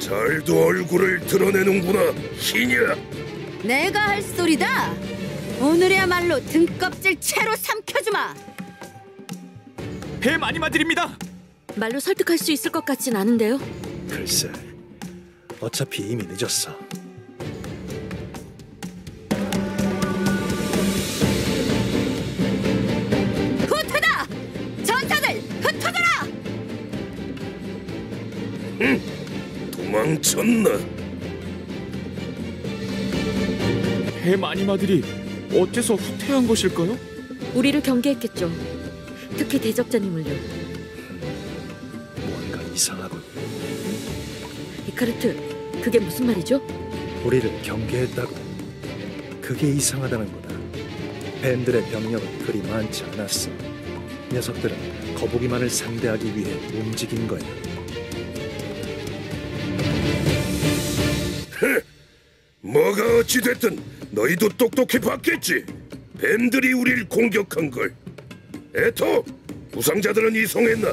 잘도 얼굴을 드러내는구나, 희냐! 내가 할 소리다. 오늘이야말로 등껍질 채로 삼켜주마. 뱀 아니마들입니다. 말로 설득할 수 있을 것 같진 않은데요. 글쎄, 어차피 이미 늦었어. 후퇴다! 전사들 흩어져라! 도망쳤나? 뱀 아니마들이 어째서 후퇴한 것일까요? 우리를 경계했겠죠. 특히 대적자님을요. 뭔가 이상하군. 이카르트, 그게 무슨 말이죠? 우리를 경계했다고. 그게 이상하다는 거다. 뱀들의 병력은 그리 많지 않았어. 녀석들은 거북이만을 상대하기 위해 움직인 거야. 뭐가 어찌됐든 너희도 똑똑히 봤겠지. 뱀들이 우릴 공격한 걸. 에토, 부상자들은 이송했나?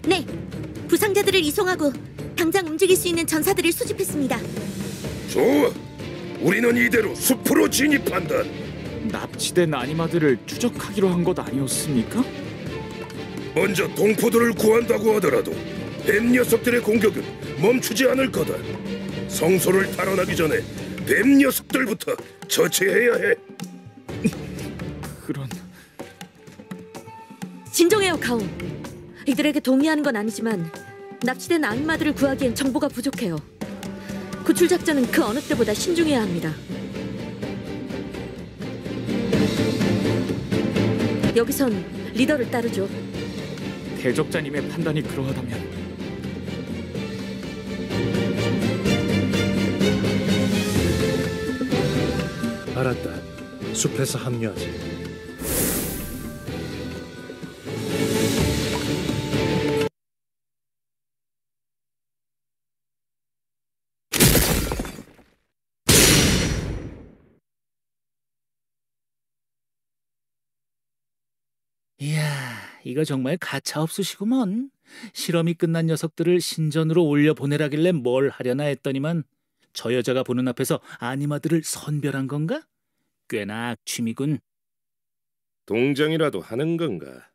네, 부상자들을 이송하고 당장 움직일 수 있는 전사들을 수집했습니다. 좋아, 우리는 이대로 숲으로 진입한다. 납치된 아니마들을 추적하기로 한 것 아니었습니까? 먼저 동포들을 구한다고 하더라도 뱀 녀석들의 공격은 멈추지 않을 거다. 성소를 탈환하기 전에 뱀 녀석들부터 처치해야 해. 그런... 진정해요, 가온. 이들에게 동의하는 건 아니지만 납치된 아니마들을 구하기엔 정보가 부족해요. 구출 작전은 그 어느 때보다 신중해야 합니다. 여기선 리더를 따르죠. 대적자님의 판단이 그러하다면 알았다. 숲에서 합류하지. 이야, 이거 정말 가차없으시구먼. 실험이 끝난 녀석들을 신전으로 올려보내라길래 뭘 하려나 했더니만 저 여자가 보는 앞에서 아니마들을 선별한 건가? 꽤나 악취미군. 동정이라도 하는 건가?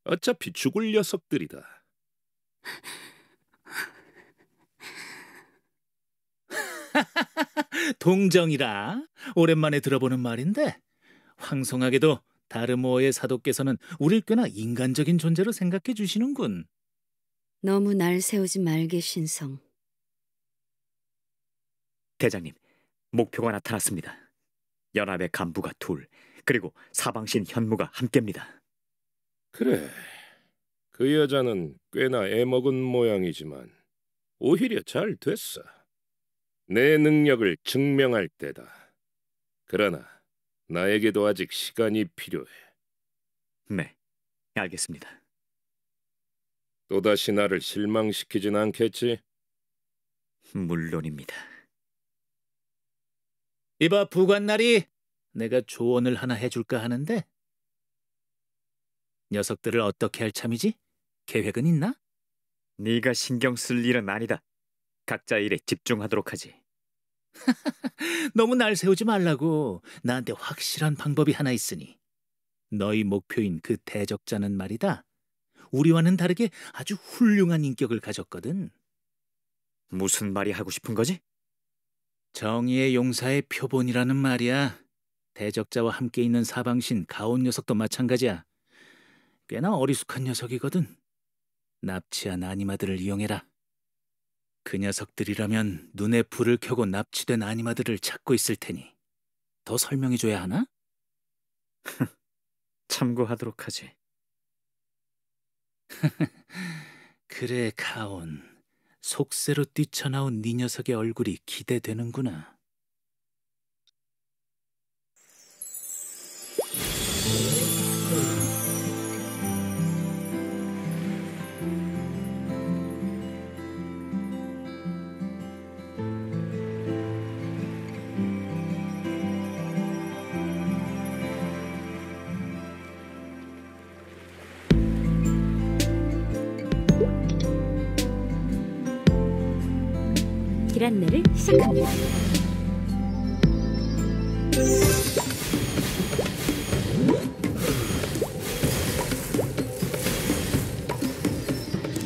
어차피 죽을 녀석들이다. 동정이라? 오랜만에 들어보는 말인데 황송하게도 다르모어의 사도께서는 우릴 꽤나 인간적인 존재로 생각해 주시는군. 너무 날 세우지 말게, 신성. 대장님, 목표가 나타났습니다. 연합의 간부가 둘, 그리고 사방신 현무가 함께입니다. 그래, 그 여자는 꽤나 애먹은 모양이지만 오히려 잘 됐어. 내 능력을 증명할 때다. 그러나 나에게도 아직 시간이 필요해. 네, 알겠습니다. 또다시 나를 실망시키진 않겠지? 물론입니다. 이봐 부관날이, 내가 조언을 하나 해줄까 하는데 녀석들을 어떻게 할 참이지? 계획은 있나? 네가 신경 쓸 일은 아니다. 각자 일에 집중하도록 하지. 너무 날 세우지 말라고. 나한테 확실한 방법이 하나 있으니. 너희 목표인 그 대적자는 말이다, 우리와는 다르게 아주 훌륭한 인격을 가졌거든. 무슨 말이 하고 싶은 거지? 정의의 용사의 표본이라는 말이야. 대적자와 함께 있는 사방신 가온 녀석도 마찬가지야. 꽤나 어리숙한 녀석이거든. 납치한 아니마들을 이용해라. 그 녀석들이라면 눈에 불을 켜고 납치된 아니마들을 찾고 있을 테니 더 설명해줘야 하나? 참고하도록 하지. 그래, 가온. 속세로 뛰쳐나온 네 녀석의 얼굴이 기대되는구나. 길 안내를 시작합니다.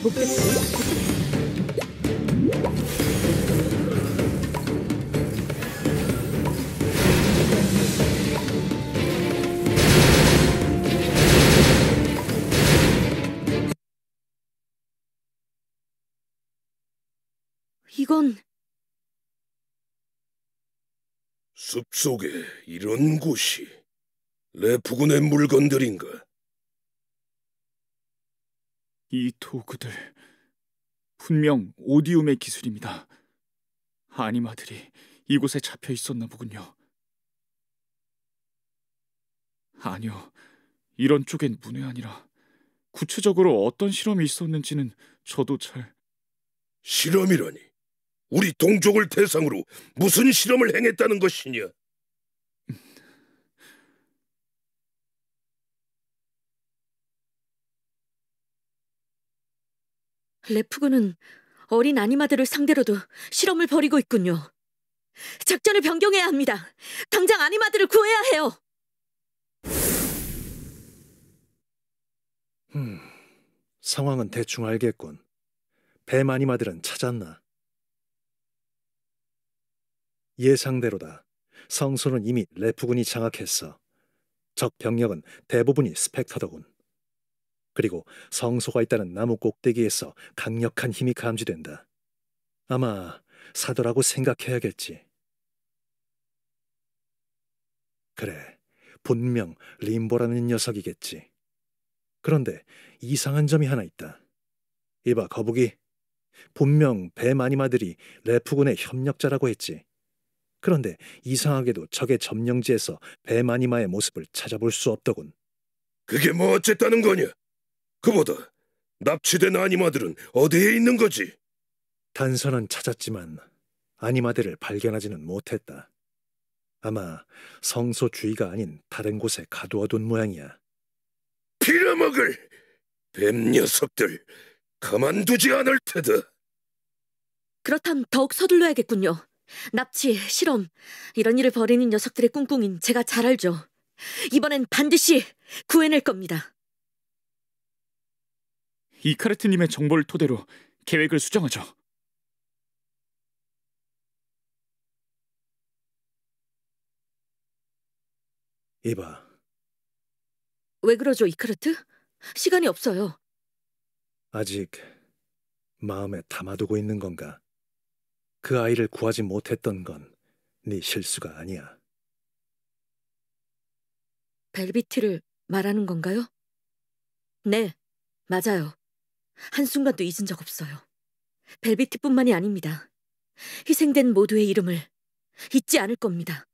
목적지에 도착했습니다. 이건 숲속에 이런 곳이 레프군의 물건들인가? 이 도구들 분명 오디움의 기술입니다. 아니마들이 이곳에 잡혀 있었나 보군요. 아니요, 이런 쪽엔 문외한이라 구체적으로 어떤 실험이 있었는지는 저도 잘... 실험이라니? 우리 동족을 대상으로 무슨 실험을 행했다는 것이냐? 레프군은 어린 아니마들을 상대로도 실험을 벌이고 있군요. 작전을 변경해야 합니다. 당장 아니마들을 구해야 해요. 상황은 대충 알겠군. 뱀 아니마들은 찾았나? 예상대로다. 성소는 이미 레프군이 장악했어. 적 병력은 대부분이 스펙터더군. 그리고 성소가 있다는 나무 꼭대기에서 강력한 힘이 감지된다. 아마 사도라고 생각해야겠지. 그래, 분명 림보라는 녀석이겠지. 그런데 이상한 점이 하나 있다. 이봐, 거북이. 분명 뱀 아니마들이 레프군의 협력자라고 했지. 그런데 이상하게도 적의 점령지에서 뱀 아니마의 모습을 찾아볼 수 없더군. 그게 뭐 어쨌다는 거냐? 그보다 납치된 아니마들은 어디에 있는 거지? 단서는 찾았지만 아니마들을 발견하지는 못했다. 아마 성소 주위가 아닌 다른 곳에 가두어둔 모양이야. 빌어먹을 뱀 녀석들, 가만두지 않을 테다. 그렇다면 더욱 서둘러야겠군요. 납치, 실험, 이런 일을 벌이는 녀석들의 꿍꿍인 제가 잘 알죠. 이번엔 반드시 구해낼 겁니다. 이카르트님의 정보를 토대로 계획을 수정하죠. 이봐. 왜 그러죠, 이카르트? 시간이 없어요. 아직 마음에 담아두고 있는 건가? 그 아이를 구하지 못했던 건 네 실수가 아니야. 벨비티를 말하는 건가요? 네, 맞아요. 한순간도 잊은 적 없어요. 벨비티뿐만이 아닙니다. 희생된 모두의 이름을 잊지 않을 겁니다.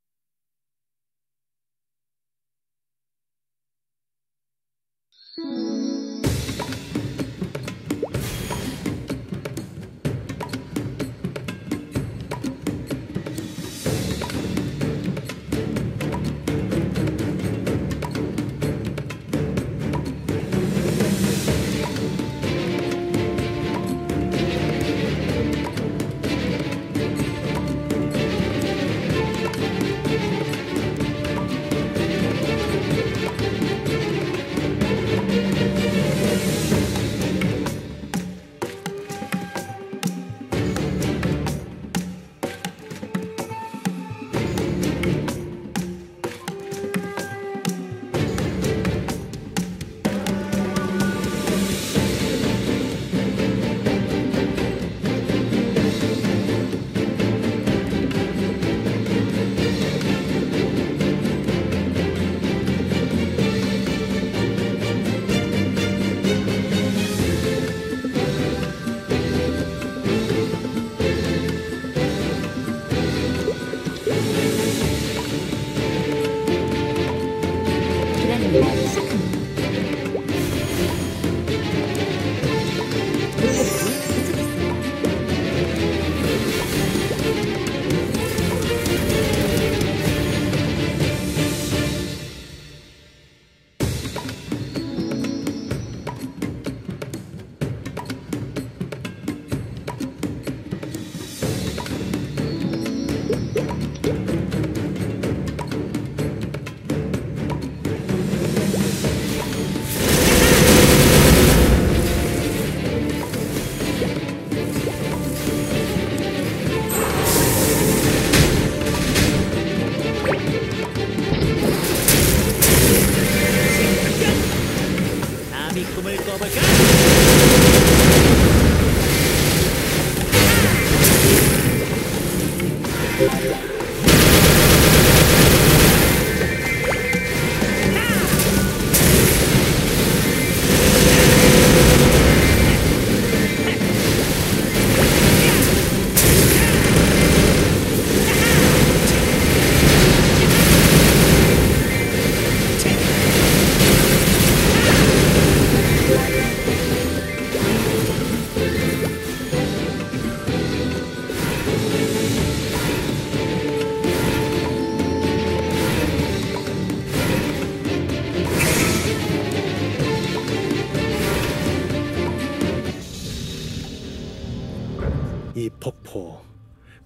이 폭포,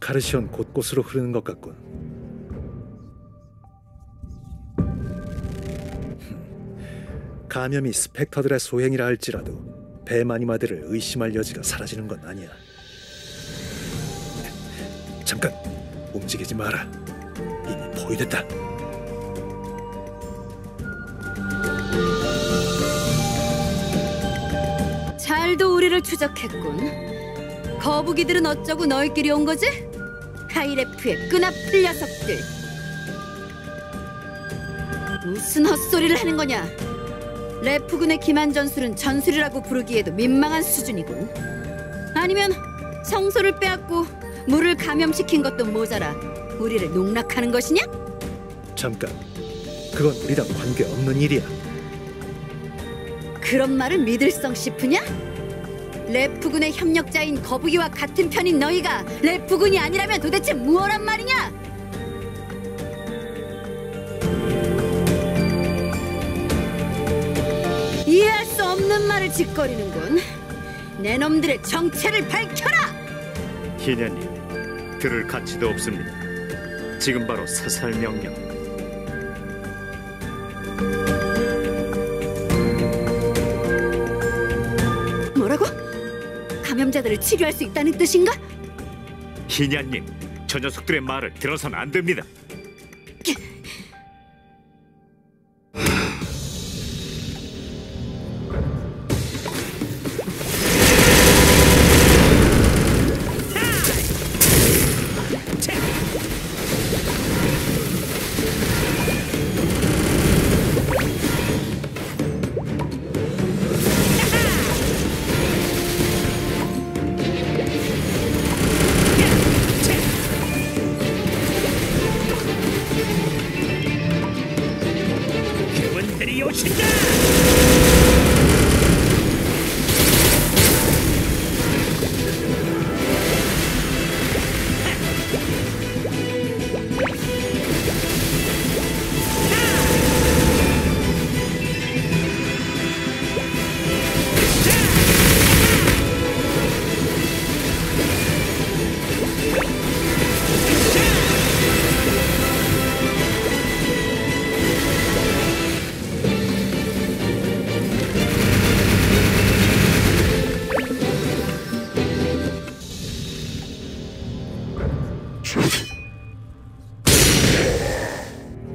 카르시온 곳곳으로 흐르는 것 같군. 감염이 스펙터들의 소행이라 할지라도 뱀 아니마들을 의심할 여지가 사라지는 건 아니야. 잠깐, 움직이지 마라. 이미 포위됐다. 잘도 우리를 추적했군. 거북이들은 어쩌고 너희끼리 온 거지? 하이레프의 끈아풀 녀석들. 무슨 헛소리를 하는 거냐? 레프군의 기만 전술은 전술이라고 부르기에도 민망한 수준이군. 아니면 성소를 빼앗고 물을 감염시킨 것도 모자라 우리를 농락하는 것이냐? 잠깐, 그건 우리랑 관계없는 일이야. 그런 말을 믿을성 싶으냐? 레프군의 협력자인 거북이와 같은 편인 너희가 레프군이 아니라면 도대체 무엇란 말이냐? 이해할 수 없는 말을 짓거리는군. 내 놈들의 정체를 밝혀라! 희냐님, 들을 가치도 없습니다. 지금 바로 사살 명령. 뭐라고? 감염자들을 치료할 수 있다는 뜻인가? 희냐님, 저 녀석들의 말을 들어선 안 됩니다.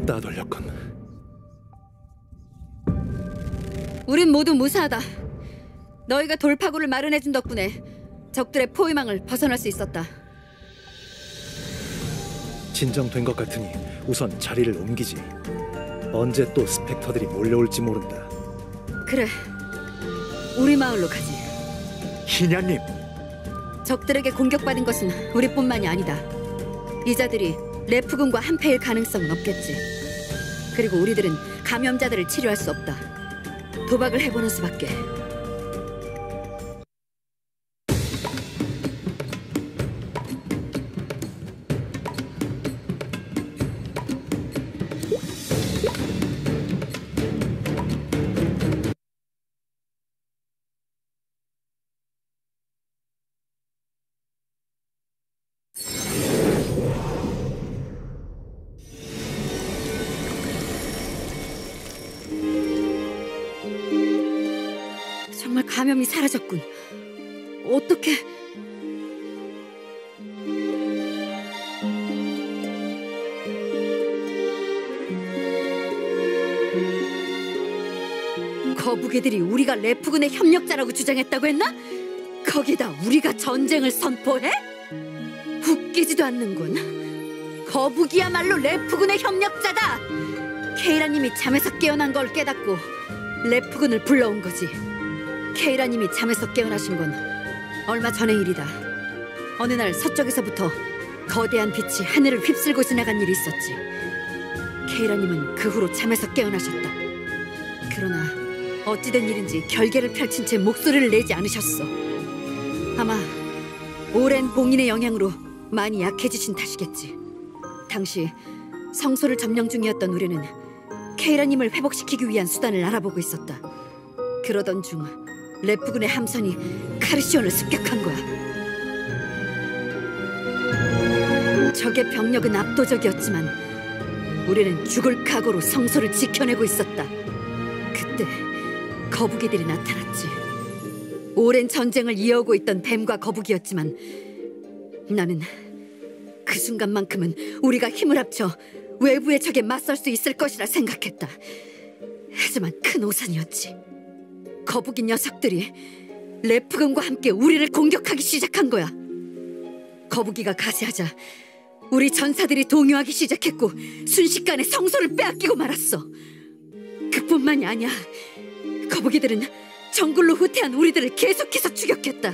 따돌렸군. 우린 모두 무사하다. 너희가 돌파구를 마련해준 덕분에 적들의 포위망을 벗어날 수 있었다. 진정된 것 같으니 우선 자리를 옮기지. 언제 또 스펙터들이 몰려올지 모른다. 그래, 우리 마을로 가지. 희냐님, 적들에게 공격받은 것은 우리뿐만이 아니다. 이자들이 레프군과 한패일 가능성은 없겠지. 그리고 우리들은 감염자들을 치료할 수 없다. 도박을 해보는 수밖에. 정말 감염이 사라졌군. 어떻게? 거북이들이 우리가 레프군의 협력자라고 주장했다고 했나? 거기다 우리가 전쟁을 선포해? 웃기지도 않는군. 거북이야말로 레프군의 협력자다. 케이라님이 잠에서 깨어난 걸 깨닫고 레프군을 불러온 거지. 케이라님이 잠에서 깨어나신 건 얼마 전의 일이다. 어느 날 서쪽에서부터 거대한 빛이 하늘을 휩쓸고 지나간 일이 있었지. 케이라님은 그 후로 잠에서 깨어나셨다. 그러나 어찌된 일인지 결계를 펼친 채 목소리를 내지 않으셨어. 아마 오랜 봉인의 영향으로 많이 약해지신 탓이겠지. 당시 성소를 점령 중이었던 우리는 케이라님을 회복시키기 위한 수단을 알아보고 있었다. 그러던 중 레프군의 함선이 카르시온을 습격한 거야. 적의 병력은 압도적이었지만 우리는 죽을 각오로 성소를 지켜내고 있었다. 그때 거북이들이 나타났지. 오랜 전쟁을 이어오고 있던 뱀과 거북이였지만 나는 그 순간만큼은 우리가 힘을 합쳐 외부의 적에 맞설 수 있을 것이라 생각했다. 하지만 큰 오산이었지. 거북이 녀석들이 레프군과 함께 우리를 공격하기 시작한 거야. 거북이가 가세하자 우리 전사들이 동요하기 시작했고 순식간에 성소를 빼앗기고 말았어. 그뿐만이 아니야. 거북이들은 정글로 후퇴한 우리들을 계속해서 추격했다.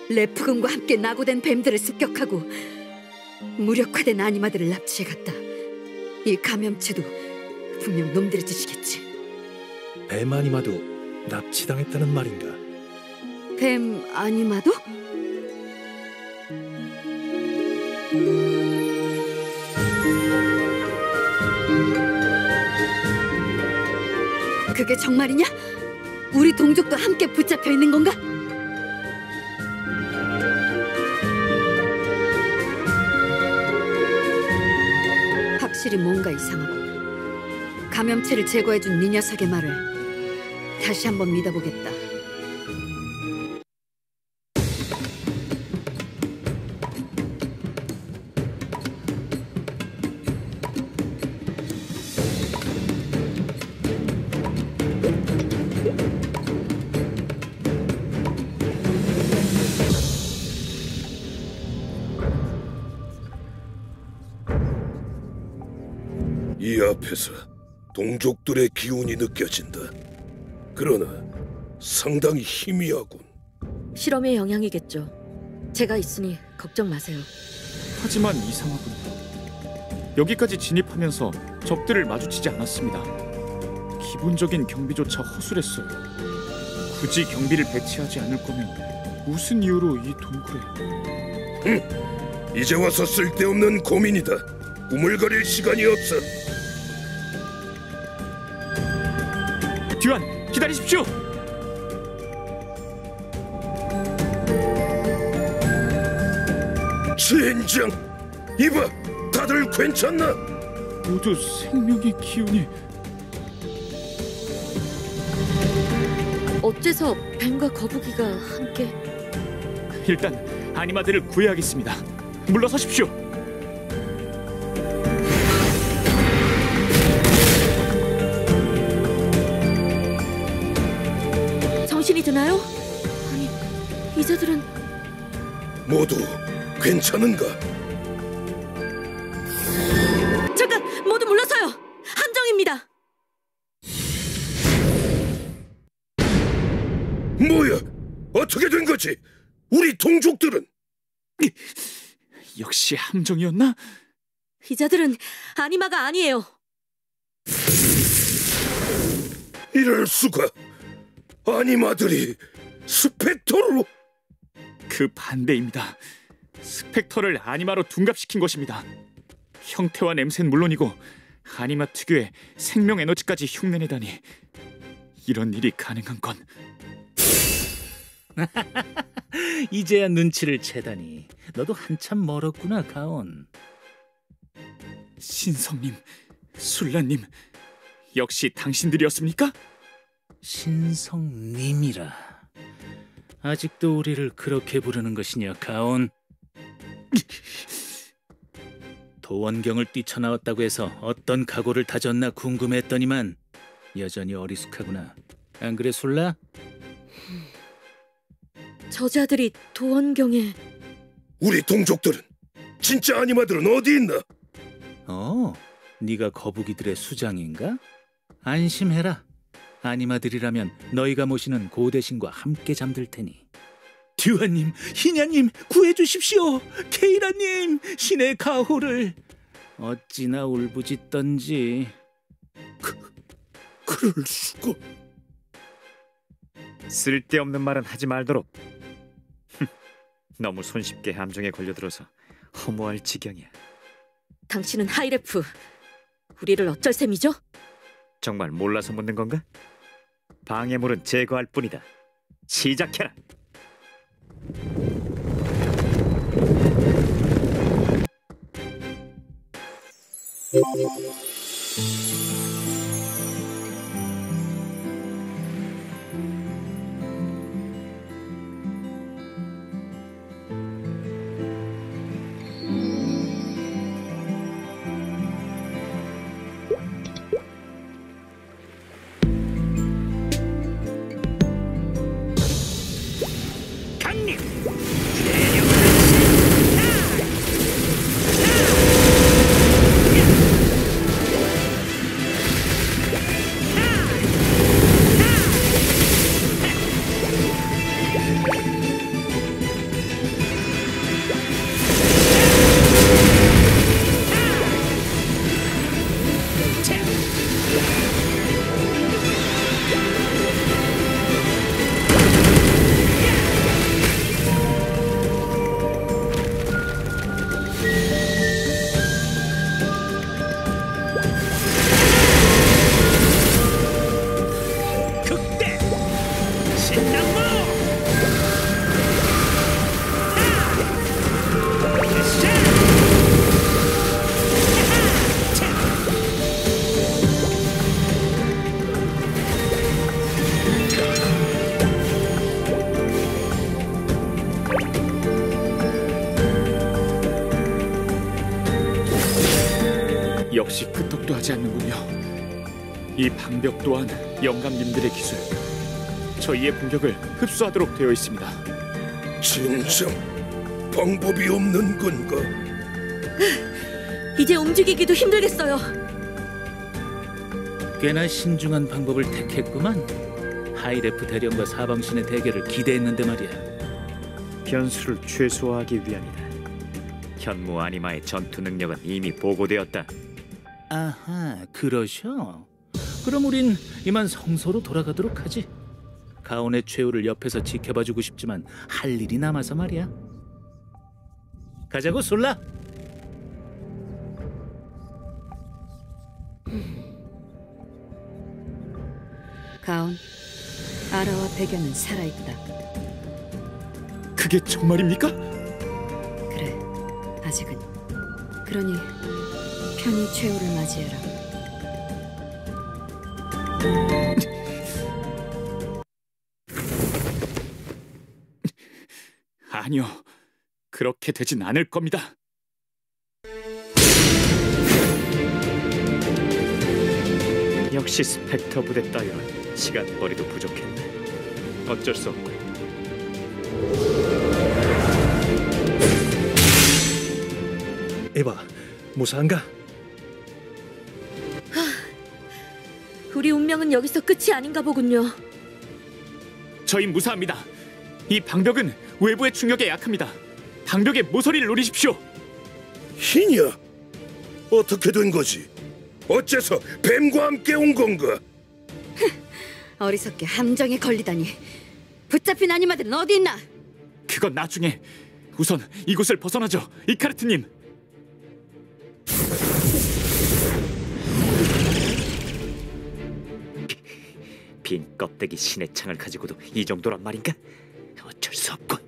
레프군과 함께 낙오된 뱀들을 습격하고 무력화된 아니마들을 납치해갔다. 이 감염체도 분명 놈들의 짓이겠지. 뱀 아니마도 납치당했다는 말인가? 뱀 아니마도? 그게 정말이냐? 우리 동족도 함께 붙잡혀 있는 건가? 확실히 뭔가 이상하고 감염체를 제거해준 네 녀석의 말을 다시 한번 믿어보겠다. 이 앞에서 동족들의 기운이 느껴진다. 그러나 상당히 희미하군. 실험의 영향이겠죠. 제가 있으니 걱정 마세요. 하지만 이상하군요. 여기까지 진입하면서 적들을 마주치지 않았습니다. 기본적인 경비조차 허술했어요. 굳이 경비를 배치하지 않을 거면 무슨 이유로 이 동굴에... 이제 와서 쓸데없는 고민이다. 우물거릴 시간이 없어. 듀안, 기다리십시오. 젠장! 이봐, 다들 괜찮나? 모두 생명의 기운이... 어째서 뱀과 거북이가 함께... 일단 아니마들을 구해야겠습니다. 물러서십시오. 정신이 드나요? 아니, 이자들은... 모두 괜찮은가? 잠깐! 모두 물러서요! 함정입니다! 뭐야? 어떻게 된 거지? 우리 동족들은? 역시 함정이었나? 이자들은 아니마가 아니에요. 이럴 수가. 아니마들이 스펙터로... 그 반대입니다. 스펙터를 아니마로 둔갑시킨 것입니다. 형태와 냄새는 물론이고 아니마 특유의 생명 에너지까지 흉내내다니, 이런 일이 가능한 건... 이제야 눈치를 채다니. 너도 한참 멀었구나, 가온. 신성님, 술라님, 역시 당신들이었습니까? 신성님이라. 아직도 우리를 그렇게 부르는 것이냐, 가온? 도원경을 뛰쳐나왔다고 해서 어떤 각오를 다졌나 궁금했더니만 여전히 어리숙하구나. 안 그래, 술라? 저자들이 도원경에... 우리 동족들은, 진짜 아니마들은 어디 있나? 네가 거북이들의 수장인가? 안심해라. 아니마들이라면 너희가 모시는 고대신과 함께 잠들 테니. 듀아님, 희냐님, 구해주십시오. 케이라님, 신의 가호를. 어찌나 울부짖던지. 그럴 수가. 쓸데없는 말은 하지 말도록. 너무 손쉽게 함정에 걸려들어서 허무할 지경이야. 당신은 하이레프, 우리를 어쩔 셈이죠? 정말 몰라서 묻는 건가? 방해물은 제거할 뿐이다. 시작해라. 역시 끄떡도 하지 않는군요. 이 방벽 또한 영감님들의 기술, 저희의 공격을 흡수하도록 되어 있습니다. 진정 방법이 없는 건가? 이제 움직이기도 힘들겠어요. 꽤나 신중한 방법을 택했구만. 하이레프 대령과 사방신의 대결을 기대했는데 말이야. 변수를 최소화하기 위함이다. 현무 아니마의 전투 능력은 이미 보고되었다. 아하, 그러셔? 그럼 우린 이만 성소로 돌아가도록 하지. 가온의 최후를 옆에서 지켜봐주고 싶지만 할 일이 남아서 말이야. 가자고, 솔라. 가온, 아라와 백연은 살아있다. 그게 정말입니까? 그래, 아직은. 그러니 편히 최후를 맞이해라. 아니요, 그렇게 되진 않을 겁니다. 역시 스펙터 부대 따위로는 시간벌이도 부족했네. 어쩔 수 없군. 에바, 무사한가? 우리 운명은 여기서 끝이 아닌가 보군요. 저희 무사합니다. 이 방벽은 외부의 충격에 약합니다. 방벽의 모서리를 노리십시오. 희냐? 어떻게 된 거지? 어째서 뱀과 함께 온 건가? 어리석게 함정에 걸리다니. 붙잡힌 아니마들은 어디 있나? 그건 나중에. 우선 이곳을 벗어나죠, 이카르트님. 빈 껍데기 신의 창을 가지고도 이 정도란 말인가? 어쩔 수 없군.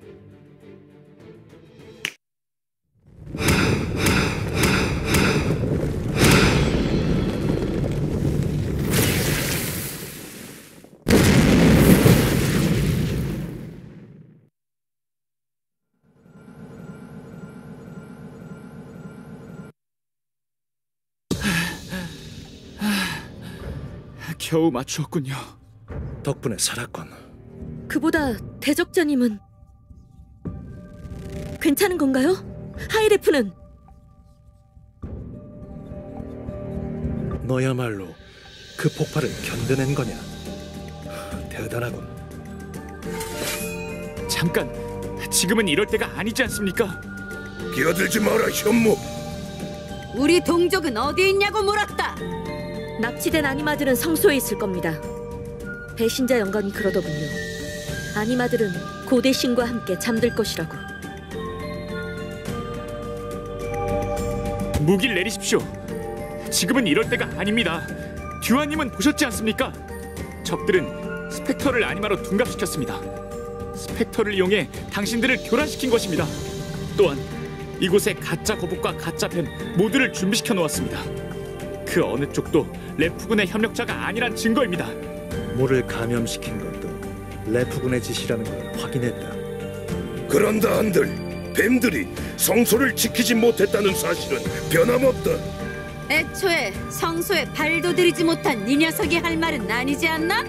겨우 맞추었군요. 덕분에 살았군. 그보다 대적자님은 괜찮은 건가요? 하이레프는? 너야말로 그 폭발을 견뎌낸 거냐? 대단하군. 잠깐, 지금은 이럴 때가 아니지 않습니까? 끼어들지 마라, 현무. 우리 동족은 어디 있냐고 물었다. 납치된 아니마들은 성소에 있을 겁니다. 배신자 영감이 그러더군요. 아니마들은 고대 신과 함께 잠들 것이라고. 무기를 내리십시오. 지금은 이럴 때가 아닙니다. 듀아님은 보셨지 않습니까? 적들은 스펙터를 아니마로 둔갑시켰습니다. 스펙터를 이용해 당신들을 교란시킨 것입니다. 또한 이곳에 가짜 거북과 가짜 뱀 모두를 준비시켜 놓았습니다. 그 어느 쪽도 레프군의 협력자가 아니란 증거입니다. 물을 감염시킨 것도 레프군의 짓이라는 걸 확인했다. 그런다 한들 뱀들이 성소를 지키지 못했다는 사실은 변함없다. 애초에 성소에 발도 들이지 못한 네 녀석이 할 말은 아니지 않나?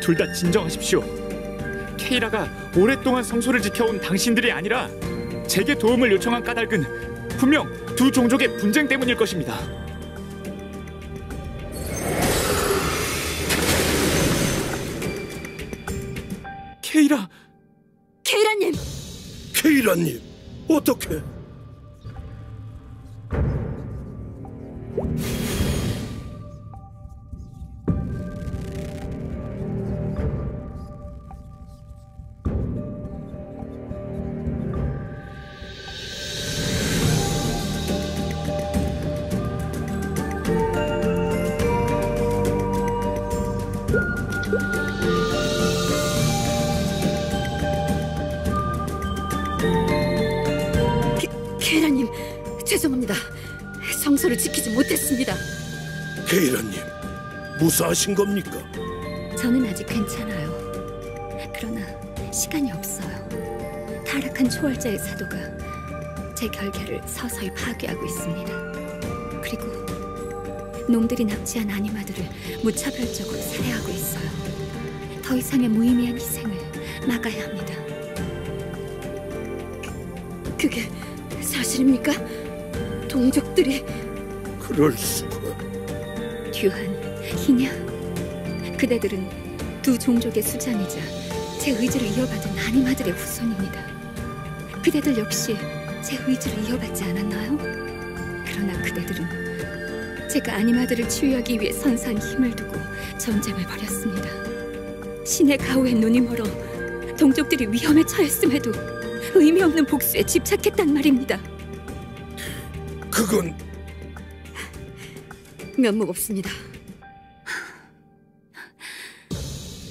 둘 다 진정하십시오. 케이라가 오랫동안 성소를 지켜온 당신들이 아니라 제게 도움을 요청한 까닭은 분명 두 종족의 분쟁 때문일 것입니다. 케이라! 케이라님! 케이라님, 어떻게? 케이라님, 죄송합니다. 성소를 지키지 못했습니다. 케이라님, 무사하신 겁니까? 저는 아직 괜찮아요. 그러나 시간이 없어요. 타락한 초월자의 사도가 제 결계를 서서히 파괴하고 있습니다. 그리고 놈들이 납치한 아니마들을 무차별적으로 살해하고 있어요. 더 이상의 무의미한 희생을 막아야 합니다. 그게 사실입니까? 동족들이... 그럴 수가. 듀한, 희냐, 그대들은 두 종족의 수장이자 제 의지를 이어받은 아니마들의 후손입니다. 그대들 역시 제 의지를 이어받지 않았나요? 그러나 그대들은 제가 아니마들을 치유하기 위해 선사한 힘을 두고 전쟁을 벌였습니다. 신의 가호에 눈이 멀어 동족들이 위험에 처했음에도 의미 없는 복수에 집착했단 말입니다. 그건... 면목 없습니다.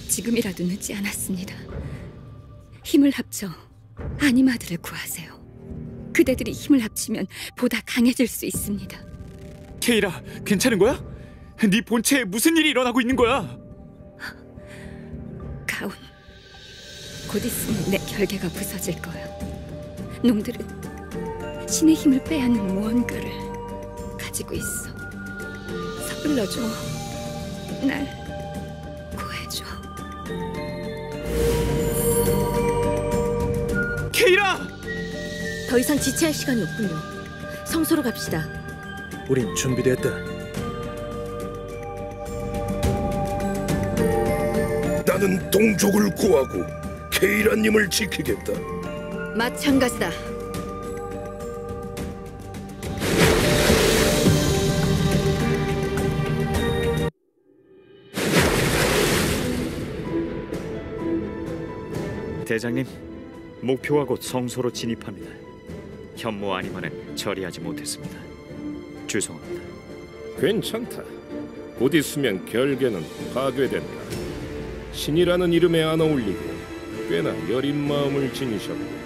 지금이라도 늦지 않았습니다. 힘을 합쳐 아니마들을 구하세요. 그대들이 힘을 합치면 보다 강해질 수 있습니다. 케이라, 괜찮은 거야? 네 본체에 무슨 일이 일어나고 있는 거야? 가온, 곧 있으면 내 결계가 부서질 거야. 놈들은 신의 힘을 빼앗는 무언가를 가지고 있어. 서둘러줘. 날 구해줘. 케이라! 더 이상 지체할 시간이 없군요. 성소로 갑시다. 우린 준비됐다. 나는 동족을 구하고 케이라님을 지키겠다. 마찬가지다. 대장님, 목표와 곧 성소로 진입합니다. 현무 아니마는 처리하지 못했습니다. 죄송합니다. 괜찮다. 곧 있으면 결계는 파괴된다. 신이라는 이름에 안 어울리게 꽤나 여린 마음을 지니셨고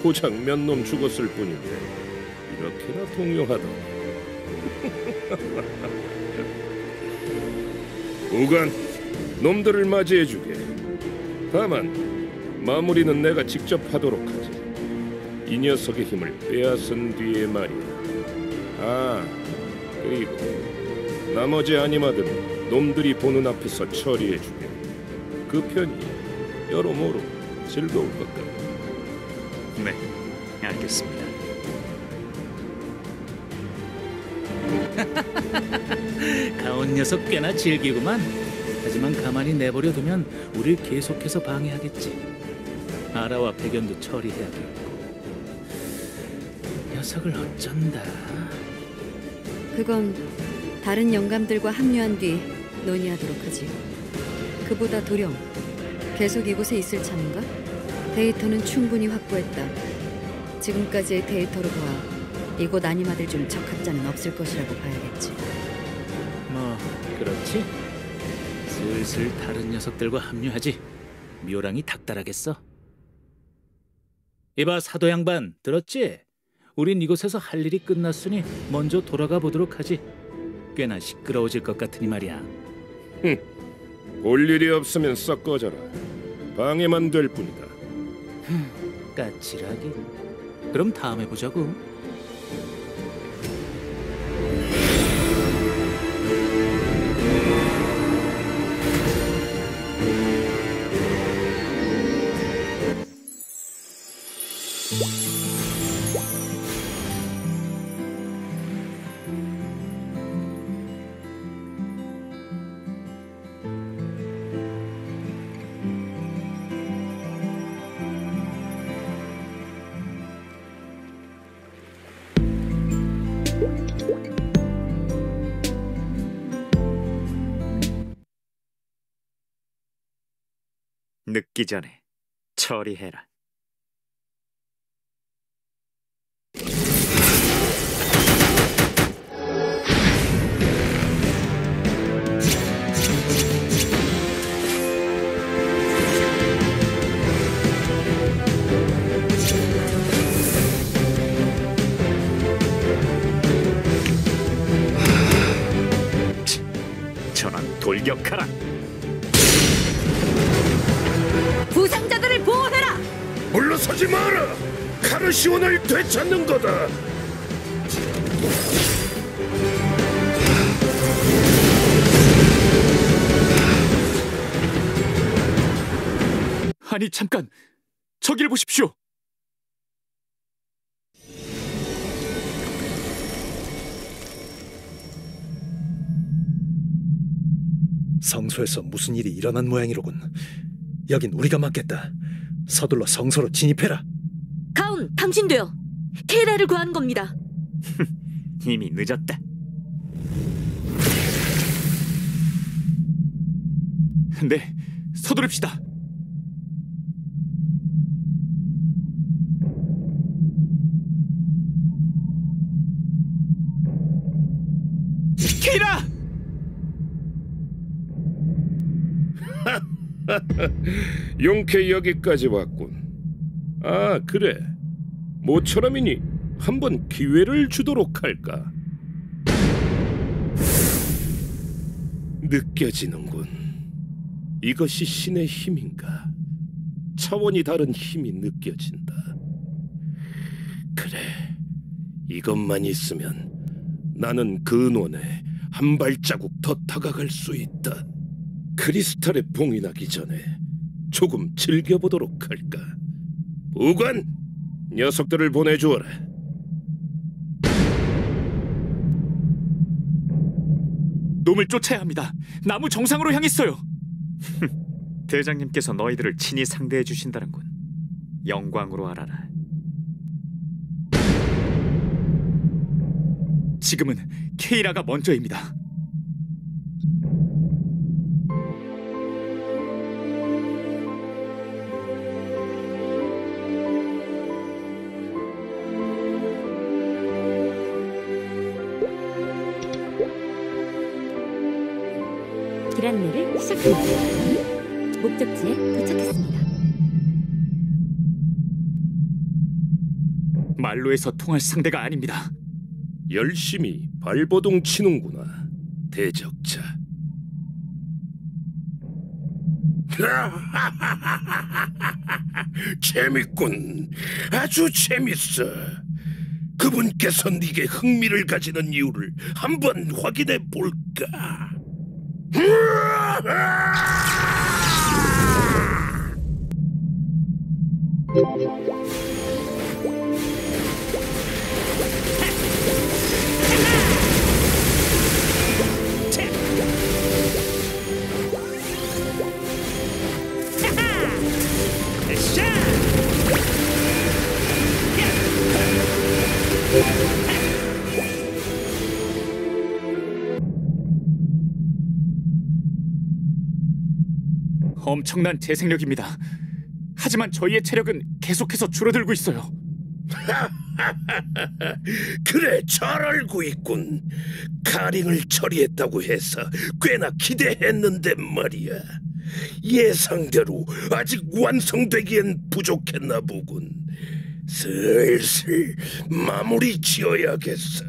고작 몇 놈 죽었을 뿐인데 이렇게나 동요하더니. 우간, 놈들을 맞이해주게. 다만 마무리는 내가 직접 하도록 하지. 이 녀석의 힘을 빼앗은 뒤에 말이야. 아, 그리고 나머지 아니마들은 놈들이 보는 앞에서 처리해주게. 그 편이 여러모로 즐거울 것 같다. 네, 알겠습니다. 가온 녀석 꽤나 즐기구만. 하지만 가만히 내버려두면 우릴 계속해서 방해하겠지. 아라와 백연도 처리해야겠고. 녀석을 어쩐다. 그건 다른 영감들과 합류한 뒤 논의하도록 하지. 그보다 도령, 계속 이곳에 있을 참인가? 데이터는 충분히 확보했다. 지금까지의 데이터로 보아 이곳 아니마들 중 적합자는 없을 것이라고 봐야겠지. 뭐 그렇지. 슬슬 다른 녀석들과 합류하지. 묘랑이 닥달하겠어. 이봐 사도 양반, 들었지? 우린 이곳에서 할 일이 끝났으니 먼저 돌아가 보도록 하지. 꽤나 시끄러워질 것 같으니 말이야. 볼 일이 없으면 썩 꺼져라. 방해만 될 뿐이다. 까칠하긴. 그럼 다음에 보자고. 늦기 전에 처리해라. 전원 돌격하라. 부상자들을 보호해라! 물러서지 마라! 카르시온을 되찾는 거다! 아니 잠깐, 저길 보십시오. 성소에서 무슨 일이 일어난 모양이로군. 여긴 우리가 맡겠다. 서둘러 성소로 진입해라. 가온, 당신도요. 케이라를 구하는 겁니다. 이미 늦었다. 네, 서두릅시다. 케이라! 용케 여기까지 왔군. 아 그래, 모처럼이니 한번 기회를 주도록 할까? 느껴지는군. 이것이 신의 힘인가? 차원이 다른 힘이 느껴진다. 그래, 이것만 있으면 나는 근원에 한 발자국 더 다가갈 수 있다. 크리스탈에 봉이 나기 전에 조금 즐겨보도록 할까? 보관! 녀석들을 보내주어라. 놈을 쫓아야 합니다. 나무 정상으로 향했어요. 대장님께서 너희들을 친히 상대해 주신다는군. 영광으로 알아라. 지금은 케이라가 먼저입니다. 길 안내를 시작합니다. 목적지에 도착했습니다. 말로 해서 통할 상대가 아닙니다. 열심히 발버둥 치는구나, 대적자. 재밌군. 아주 재밌어. 그분께서 네게 흥미를 가지는 이유를 한번 확인해 볼까? 엄청난 재생력입니다. 하지만 저희의 체력은 계속해서 줄어들고 있어요. 그래, 잘 알고 있군. 카링을 처리했다고 해서 꽤나 기대했는데 말이야. 예상대로 아직 완성되기엔 부족했나 보군. 슬슬 마무리 지어야겠어.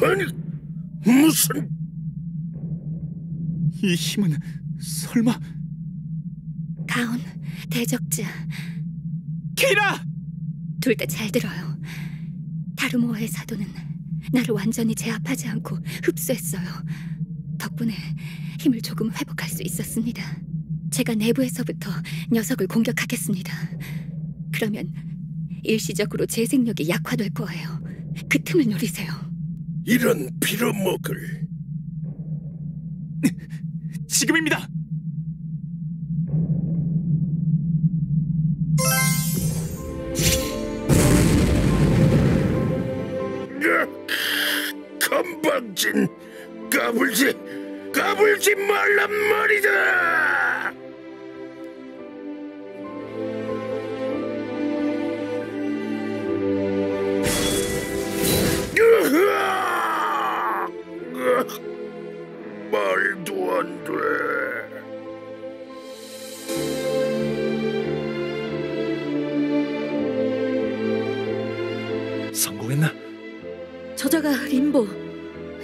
아니, 무슨... 이 힘은 설마... 가온, 대적자, 케이라! 둘 다 잘 들어요. 다르모어의 사도는 나를 완전히 제압하지 않고 흡수했어요. 덕분에 힘을 조금 회복할 수 있었습니다. 제가 내부에서부터 녀석을 공격하겠습니다. 그러면 일시적으로 재생력이 약화될 거예요. 그 틈을 노리세요. 이런 빌어먹을... 지금입니다! 건방진, 까불지 말란 말이다. 말도 안 돼. 성공했나? 저자가 림보.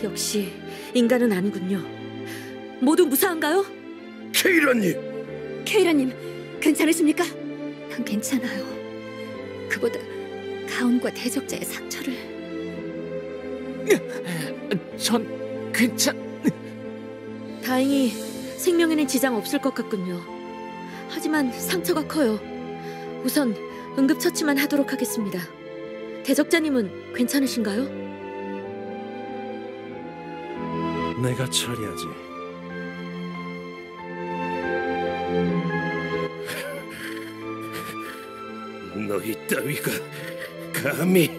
역시 인간은 아니군요. 모두 무사한가요? 케이라님! 케이라님, 괜찮으십니까? 난 괜찮아요. 그보다 가온과 대적자의 상처를... 전 괜찮... 다행히 생명에는 지장 없을 것 같군요. 하지만 상처가 커요. 우선 응급처치만 하도록 하겠습니다. 대적자님은 괜찮으신가요? 내가 처리하지. 너희 따위가 감히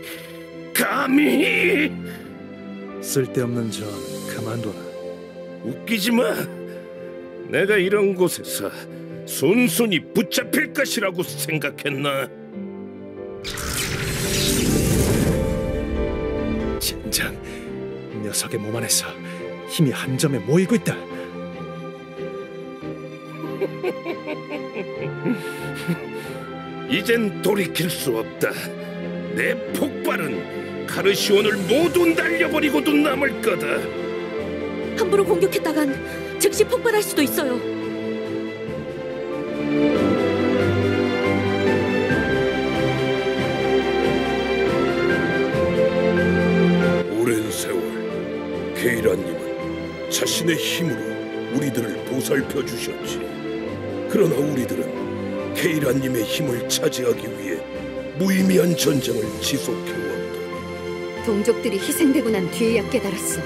쓸데없는 전 그만둬라. 웃기지 마. 내가 이런 곳에서 순순히 붙잡힐 것이라고 생각했나? 젠장, 녀석의 몸 안에서 힘이 한 점에 모이고 있다. 이젠 돌이킬 수 없다. 내 폭발은 카르시온을 모두 날려버리고도 남을 거다. 함부로 공격했다간 즉시 폭발할 수도 있어요. 오랜 세월 케이라님은 자신의 힘으로 우리들을 보살펴 주셨지. 그러나 우리들은 케이라님의 힘을 차지하기 위해 무의미한 전쟁을 지속해왔다. 동족들이 희생되고 난 뒤에야 깨달았어.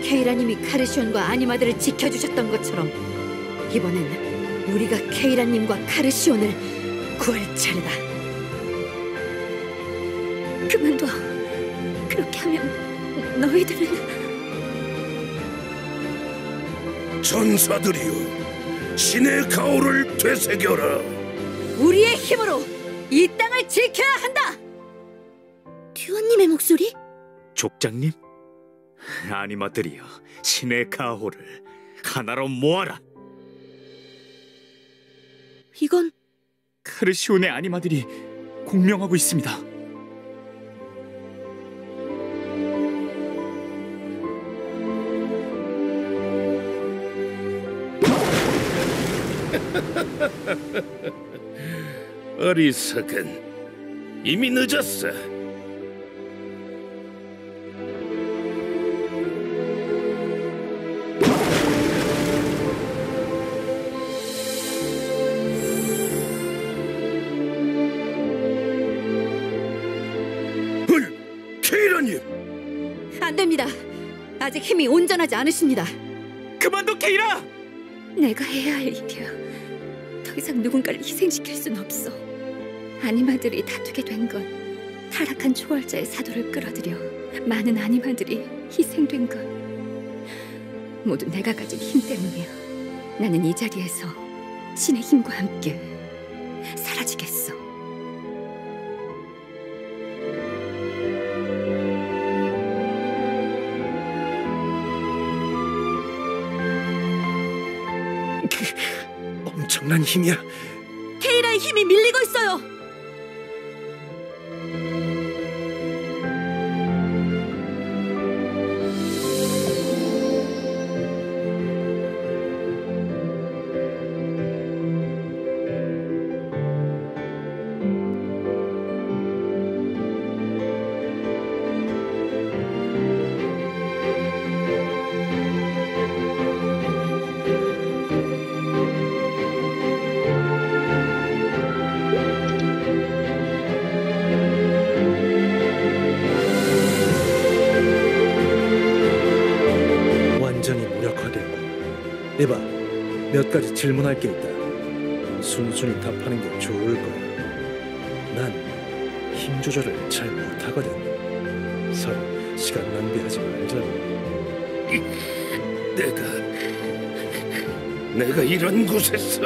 케이라님이 카르시온과 아니마들을 지켜주셨던 것처럼 이번엔 우리가 케이라님과 카르시온을 구할 차례다. 그만둬. 그렇게 하면 너희들은... 전사들이여, 신의 가호를 되새겨라. 우리의 힘으로 이 땅을 지켜야 한다. 듀원님의 목소리? 족장님? 아니마들이여, 신의 가호를 하나로 모아라. 이건 카르시온의 아니마들이 공명하고 있습니다. 어리석은, 이미 늦었어. 케이라님! 안 됩니다. 아직 힘이 온전하지 않으십니다. 그만둬, 케이라! 내가 해야 할 일이야. 더 이상 누군가를 희생시킬 순 없어. 아니마들이 다투게 된 건 타락한 초월자의 사도를 끌어들여 많은 아니마들이 희생된 건 모두 내가 가진 힘 때문이야. 나는 이 자리에서 신의 힘과 함께 사라지겠어. 엄청난 힘이야. 케이라의 힘이 밀리고 있어요. 에바, 몇 가지 질문할 게 있다. 순순히 답하는 게 좋을 거야. 난 힘 조절을 잘 못하거든. 서로 시간 낭비하지 말자고. 내가 이런 곳에서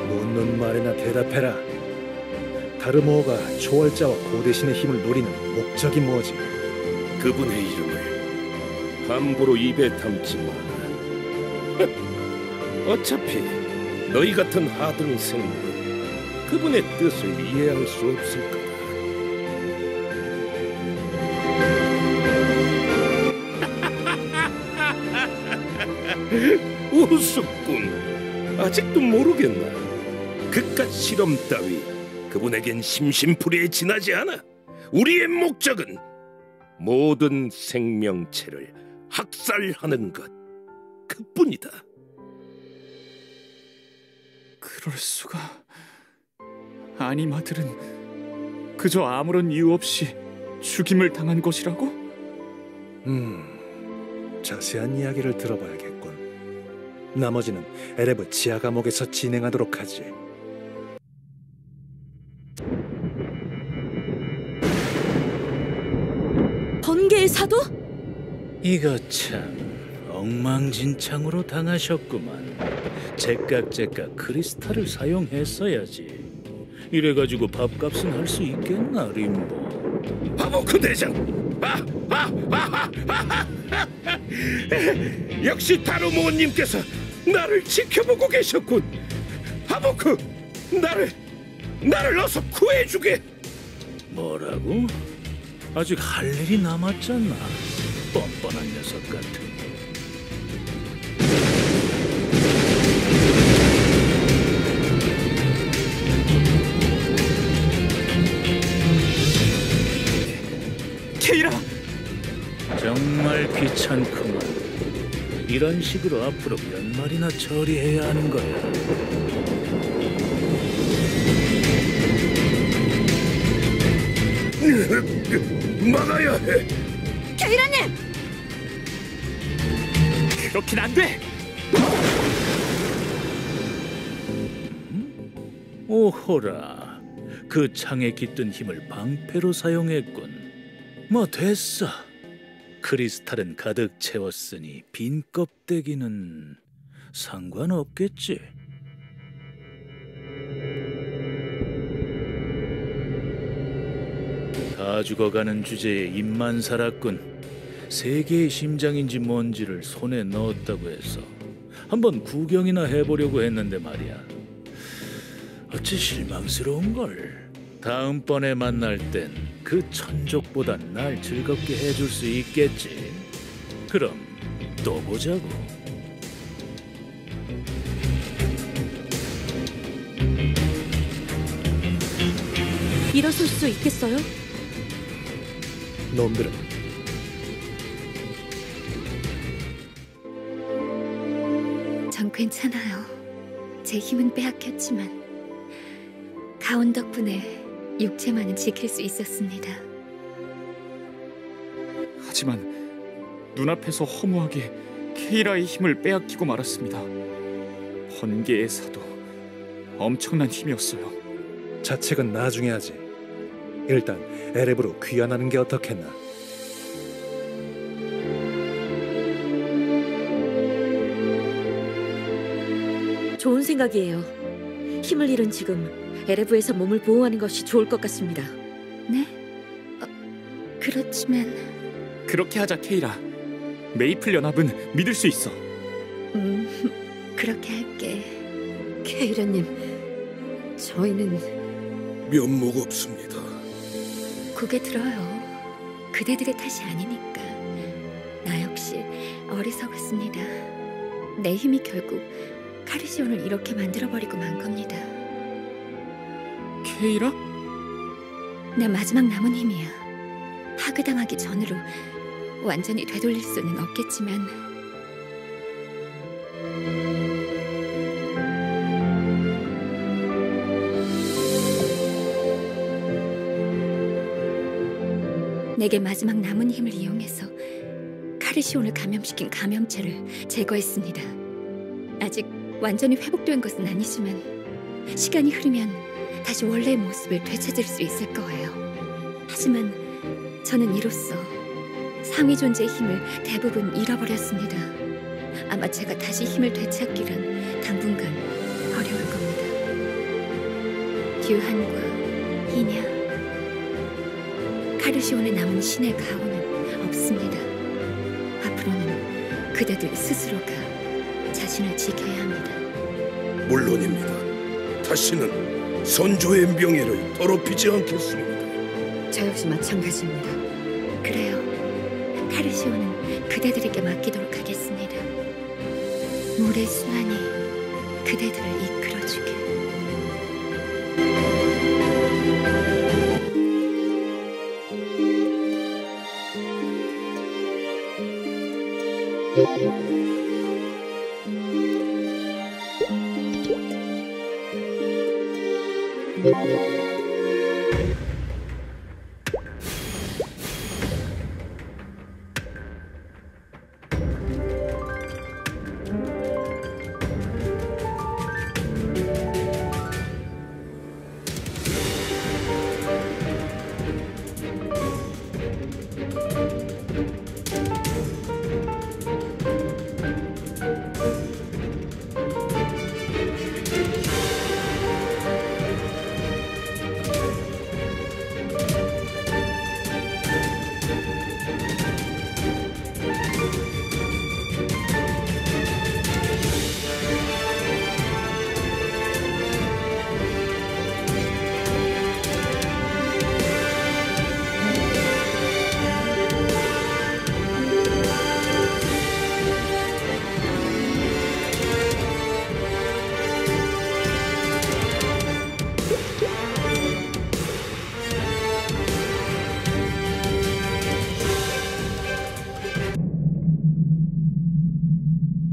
묻는 말이나 대답해라. 다르모어가 초월자와 고대신의 힘을 노리는 목적이 뭐지? 그분의 이름을 함부로 입에 담지 마라. 어차피 너희 같은 하등 생물은 그분의 뜻을 이해할 수 없을 거다. 우습군. 아직도 모르겠나? 그깟 실험 따위 그분에겐 심심풀이에 지나지 않아. 우리의 목적은 모든 생명체를 학살하는 것 그뿐이다. 그럴 수가. 아니마들은 그저 아무런 이유 없이 죽임을 당한 것이라고? 자세한 이야기를 들어봐야겠군. 나머지는 에레브 지하 감옥에서 진행하도록 하지. 번개의 사도? 이거 참 엉망진창으로 당하셨구만. 제깍제깍 크리스탈을 사용했어야지. 이래가지고 밥값은 할 수 있겠나, 림보? 하보크 대장! 역시 다루모어님께서 나를 지켜보고 계셨군. 하보크, 나를 어서 구해주게. 뭐라고? 아직 할 일이 남았잖아. 뻔뻔한 녀석 같은. 케이라! 정말 귀찮구만. 이런 식으로 앞으로 몇 마리나 처리해야 하는 거야. 막아야 해. 케이라님! 그렇긴 안 돼! 오호라, 그 창에 깃든 힘을 방패로 사용했군. 뭐 됐어. 크리스탈은 가득 채웠으니 빈 껍데기는 상관없겠지. 다 죽어가는 주제에 입만 살았군. 세계의 심장인지 뭔지를 손에 넣었다고 해서 한번 구경이나 해보려고 했는데 말이야. 어찌 실망스러운걸. 다음번에 만날 땐 그 천족보단 날 즐겁게 해줄 수 있겠지. 그럼 또 보자고. 일어설 수 있겠어요? 놈들은 전 괜찮아요. 제 힘은 빼앗겼지만 가온 덕분에 육체만은 지킬 수 있었습니다. 하지만 눈앞에서 허무하게 케이라의 힘을 빼앗기고 말았습니다. 번개의 사도, 엄청난 힘이었어요. 자책은 나중에 하지. 일단 에레브로 귀환하는 게 어떻겠나? 좋은 생각이에요. 힘을 잃은 지금 에레브에서 몸을 보호하는 것이 좋을 것 같습니다. 네? 그렇지만 그렇게 하자, 케이라. 메이플 연합은 믿을 수 있어. 그렇게 할게. 케이라님, 저희는 면목 없습니다. 고개 들어요. 그대들의 탓이 아니니까. 나 역시 어리석었습니다. 내 힘이 결국 카르시온을 이렇게 만들어버리고 만 겁니다. 케이라? 내 마지막 남은 힘이야. 파괴당하기 전으로 완전히 되돌릴 수는 없겠지만 내게 마지막 남은 힘을 이용해서 카르시온을 감염시킨 감염체를 제거했습니다. 아직 완전히 회복된 것은 아니지만 시간이 흐르면 다시 원래의 모습을 되찾을 수 있을 거예요. 하지만 저는 이로써 상위 존재의 힘을 대부분 잃어버렸습니다. 아마 제가 다시 힘을 되찾기란 당분간 어려울 겁니다. 듀한과 희냐, 카르시온에 남은 신의 가호는 없습니다. 앞으로는 그대들 스스로가 자신을 지켜야 합니다. 물론입니다. 다시는 선조의 명예를 더럽히지 않겠습니다. 저 역시 마찬가지입니다. 그래요. 카르시온은 그대들에게 맡기도록 하겠습니다. 물의 순환이 그대들을 이끌어주게.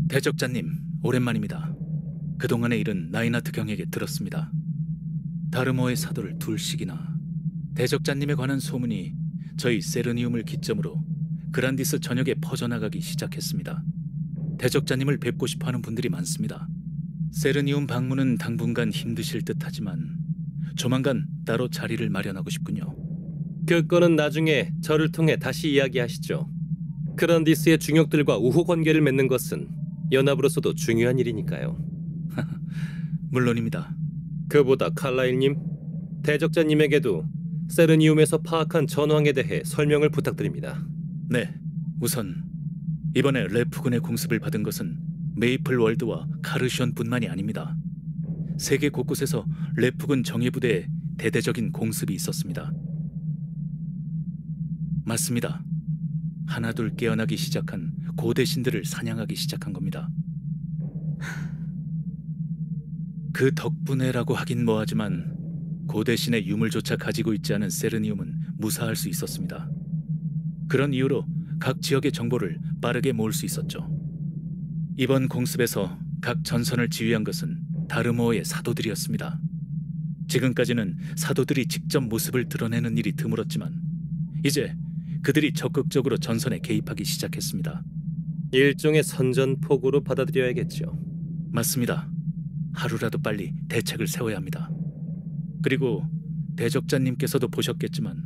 대적자님, 오랜만입니다. 그동안의 일은 나이나트 경에게 들었습니다. 다르모의 사도를 둘씩이나, 대적자님에 관한 소문이 저희 세르니움을 기점으로 그란디스 전역에 퍼져나가기 시작했습니다. 대적자님을 뵙고 싶어하는 분들이 많습니다. 세르니움 방문은 당분간 힘드실 듯하지만 조만간 따로 자리를 마련하고 싶군요. 그거는 나중에 저를 통해 다시 이야기하시죠. 그란디스의 중역들과 우호 관계를 맺는 것은 연합으로서도 중요한 일이니까요. 물론입니다. 그보다 칼라일님, 대적자님에게도 세르니움에서 파악한 전황에 대해 설명을 부탁드립니다. 네, 우선 이번에 레프군의 공습을 받은 것은 메이플 월드와 카르시온뿐만이 아닙니다. 세계 곳곳에서 레프군 정예부대에 대대적인 공습이 있었습니다. 맞습니다. 하나둘 깨어나기 시작한 고대신들을 사냥하기 시작한 겁니다. 그 덕분에라고 하긴 뭐하지만 고대신의 유물조차 가지고 있지 않은 세르니움은 무사할 수 있었습니다. 그런 이유로 각 지역의 정보를 빠르게 모을 수 있었죠. 이번 공습에서 각 전선을 지휘한 것은 다르모어의 사도들이었습니다. 지금까지는 사도들이 직접 모습을 드러내는 일이 드물었지만 이제 그들이 적극적으로 전선에 개입하기 시작했습니다. 일종의 선전포고로 받아들여야겠죠. 맞습니다. 하루라도 빨리 대책을 세워야 합니다. 그리고 대적자님께서도 보셨겠지만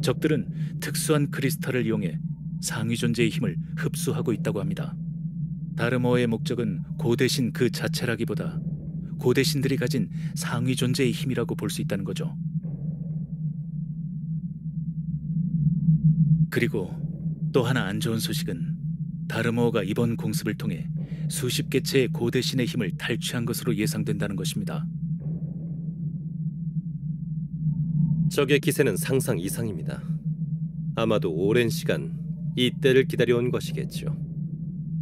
적들은 특수한 크리스탈을 이용해 상위 존재의 힘을 흡수하고 있다고 합니다. 다르모어의 목적은 고대신 그 자체라기보다 고대 신들이 가진 상위 존재의 힘이라고 볼 수 있다는 거죠. 그리고 또 하나 안 좋은 소식은 다르모어가 이번 공습을 통해 수십 개체의 고대 신의 힘을 탈취한 것으로 예상된다는 것입니다. 적의 기세는 상상 이상입니다. 아마도 오랜 시간 이 때를 기다려온 것이겠죠.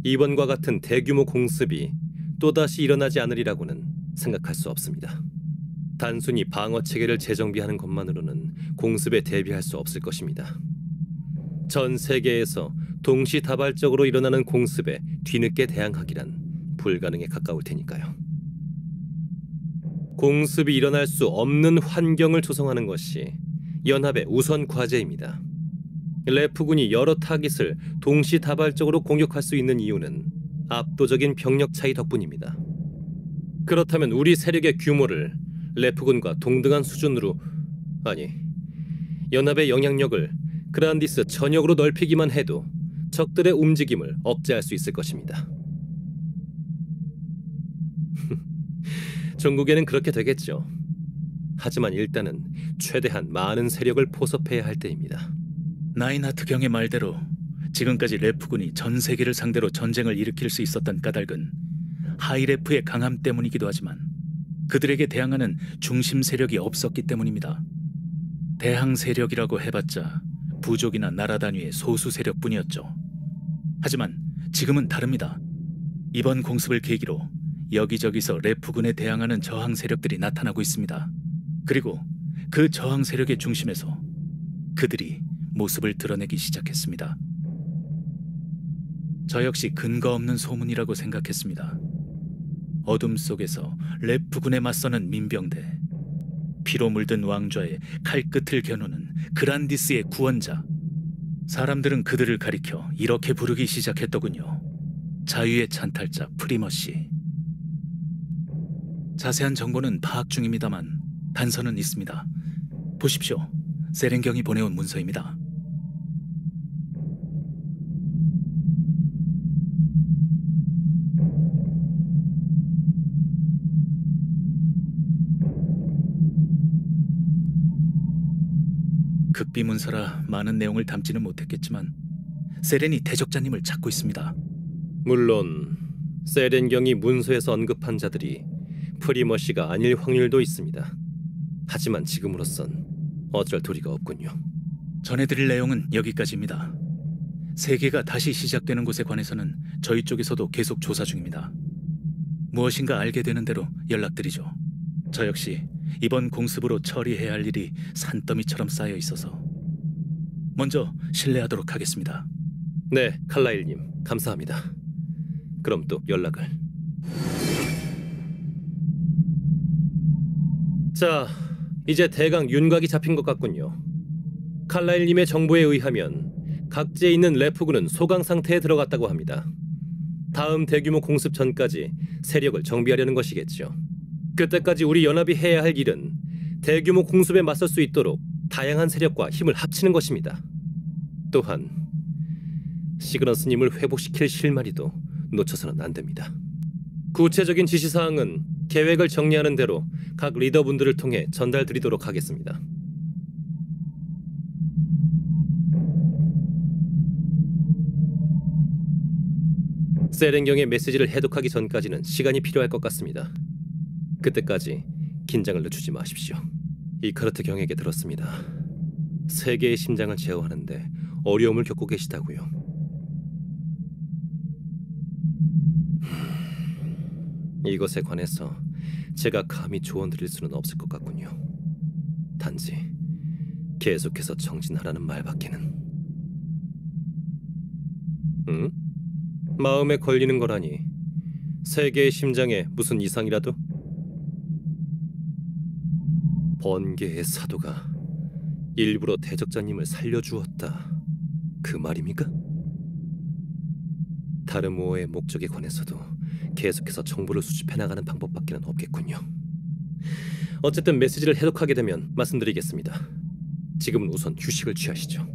이번과 같은 대규모 공습이 또다시 일어나지 않으리라고는 생각할 수 없습니다. 단순히 방어 체계를 재정비하는 것만으로는 공습에 대비할 수 없을 것입니다. 전 세계에서 동시다발적으로 일어나는 공습에 뒤늦게 대항하기란 불가능에 가까울 테니까요. 공습이 일어날 수 없는 환경을 조성하는 것이 연합의 우선 과제입니다. 레프군이 여러 타깃을 동시다발적으로 공격할 수 있는 이유는 압도적인 병력 차이 덕분입니다. 그렇다면 우리 세력의 규모를 레프군과 동등한 수준으로, 아니, 연합의 영향력을 그란디스 전역으로 넓히기만 해도 적들의 움직임을 억제할 수 있을 것입니다. 종국에는 그렇게 되겠죠. 하지만 일단은 최대한 많은 세력을 포섭해야 할 때입니다. 나인하트 경의 말대로 지금까지 레프군이 전 세계를 상대로 전쟁을 일으킬 수 있었던 까닭은 하이레프의 강함 때문이기도 하지만 그들에게 대항하는 중심 세력이 없었기 때문입니다. 대항 세력이라고 해봤자 부족이나 나라 단위의 소수 세력뿐이었죠. 하지만 지금은 다릅니다. 이번 공습을 계기로 여기저기서 레프군에 대항하는 저항 세력들이 나타나고 있습니다. 그리고 그 저항 세력의 중심에서 그들이 모습을 드러내기 시작했습니다. 저 역시 근거 없는 소문이라고 생각했습니다. 어둠 속에서 레프군에 맞서는 민병대, 피로 물든 왕좌의 칼끝을 겨누는 그란디스의 구원자. 사람들은 그들을 가리켜 이렇게 부르기 시작했더군요. 자유의 찬탈자 프리머시. 자세한 정보는 파악 중입니다만 단서는 있습니다. 보십시오. 세렝경이 보내온 문서입니다. 극비 문서라 많은 내용을 담지는 못했겠지만 세렌이 대적자님을 찾고 있습니다. 물론 세렝경이 문서에서 언급한 자들이 프리머시가 아닐 확률도 있습니다. 하지만 지금으로선 어쩔 도리가 없군요. 전해드릴 내용은 여기까지입니다. 세계가 다시 시작되는 곳에 관해서는 저희 쪽에서도 계속 조사 중입니다. 무엇인가 알게 되는 대로 연락드리죠. 저 역시 이번 공습으로 처리해야 할 일이 산더미처럼 쌓여 있어서 먼저 실례하도록 하겠습니다. 네, 칼라일님 감사합니다. 그럼 또 연락을. 자, 이제 대강 윤곽이 잡힌 것 같군요. 칼라일님의 정보에 의하면 각지에 있는 레프군은 소강 상태에 들어갔다고 합니다. 다음 대규모 공습 전까지 세력을 정비하려는 것이겠죠. 그때까지 우리 연합이 해야 할 일은 대규모 공습에 맞설 수 있도록 다양한 세력과 힘을 합치는 것입니다. 또한 시그너스님을 회복시킬 실마리도 놓쳐서는 안 됩니다. 구체적인 지시사항은 계획을 정리하는 대로 각 리더분들을 통해 전달드리도록 하겠습니다. 세렝경의 메시지를 해독하기 전까지는 시간이 필요할 것 같습니다. 그때까지 긴장을 늦추지 마십시오. 이카르트 경에게 들었습니다. 세계의 심장을 제어하는데 어려움을 겪고 계시다고요. 이것에 관해서 제가 감히 조언 드릴 수는 없을 것 같군요. 단지 계속해서 정진하라는 말밖에는. 응? 마음에 걸리는 거라니. 세계의 심장에 무슨 이상이라도? 번개의 사도가 일부러 대적자님을 살려주었다, 그 말입니까? 다르모어의 목적에 관해서도 계속해서 정보를 수집해나가는 방법밖에는 없겠군요. 어쨌든 메시지를 해독하게 되면 말씀드리겠습니다. 지금은 우선 휴식을 취하시죠.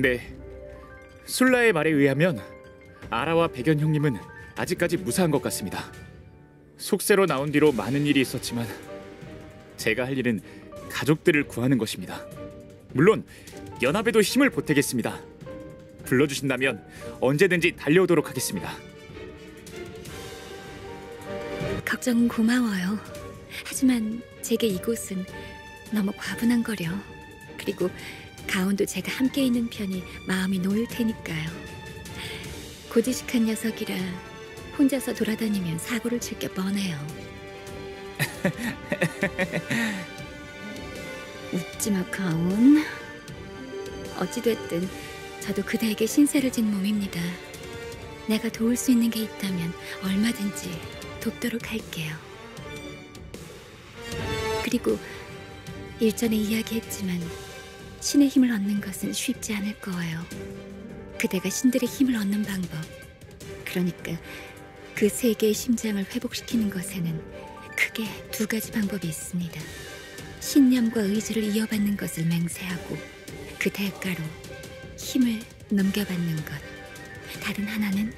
네, 술라의 말에 의하면 아라와 백연 형님은 아직까지 무사한 것 같습니다. 속세로 나온 뒤로 많은 일이 있었지만 제가 할 일은 가족들을 구하는 것입니다. 물론 연합에도 힘을 보태겠습니다. 불러주신다면 언제든지 달려오도록 하겠습니다. 걱정 고마워요. 하지만 제게 이곳은 너무 과분한 거려. 그리고 가온도 제가 함께 있는 편이 마음이 놓일 테니까요. 고지식한 녀석이라 혼자서 돌아다니면 사고를 칠 게 뻔해요. 웃지마 가온. 어찌됐든 저도 그대에게 신세를 진 몸입니다. 내가 도울 수 있는 게 있다면 얼마든지 돕도록 할게요. 그리고 일전에 이야기했지만 신의 힘을 얻는 것은 쉽지 않을 거예요. 그대가 신들의 힘을 얻는 방법, 그러니까 그 세 개의 심장을 회복시키는 것에는 크게 두 가지 방법이 있습니다. 신념과 의지를 이어받는 것을 맹세하고 그 대가로 힘을 넘겨받는 것. 다른 하나는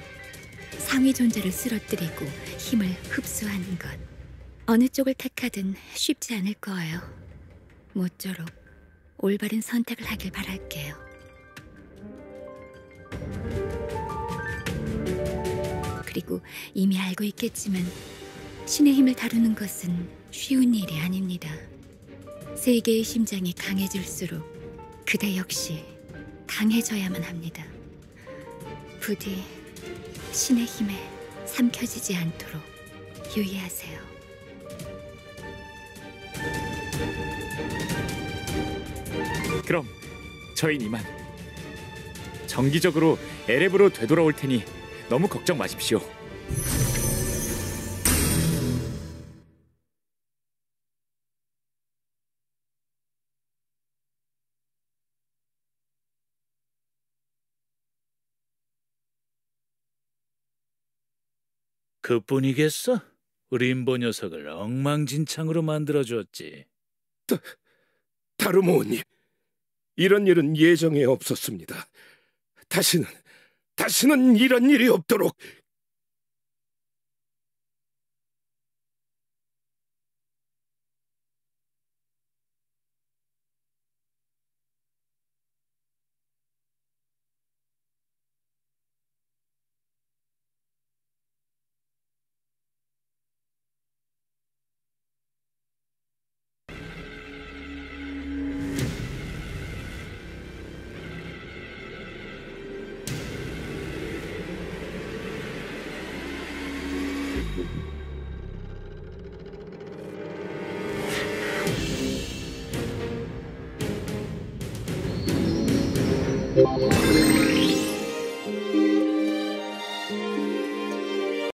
상위 존재를 쓰러뜨리고 힘을 흡수하는 것. 어느 쪽을 택하든 쉽지 않을 거예요. 모쪼록 올바른 선택을 하길 바랄게요. 그리고 이미 알고 있겠지만 신의 힘을 다루는 것은 쉬운 일이 아닙니다. 세 개의 심장이 강해질수록 그대 역시 강해져야만 합니다. 부디 신의 힘에 삼켜지지 않도록 유의하세요. 그럼 저희 이만 정기적으로 에레브로 되돌아올 테니 너무 걱정 마십시오. 그뿐이겠어? 림보 녀석을 엉망진창으로 만들어줬지. 다르모님, 이런 일은 예정에 없었습니다. 다시는 이런 일이 없도록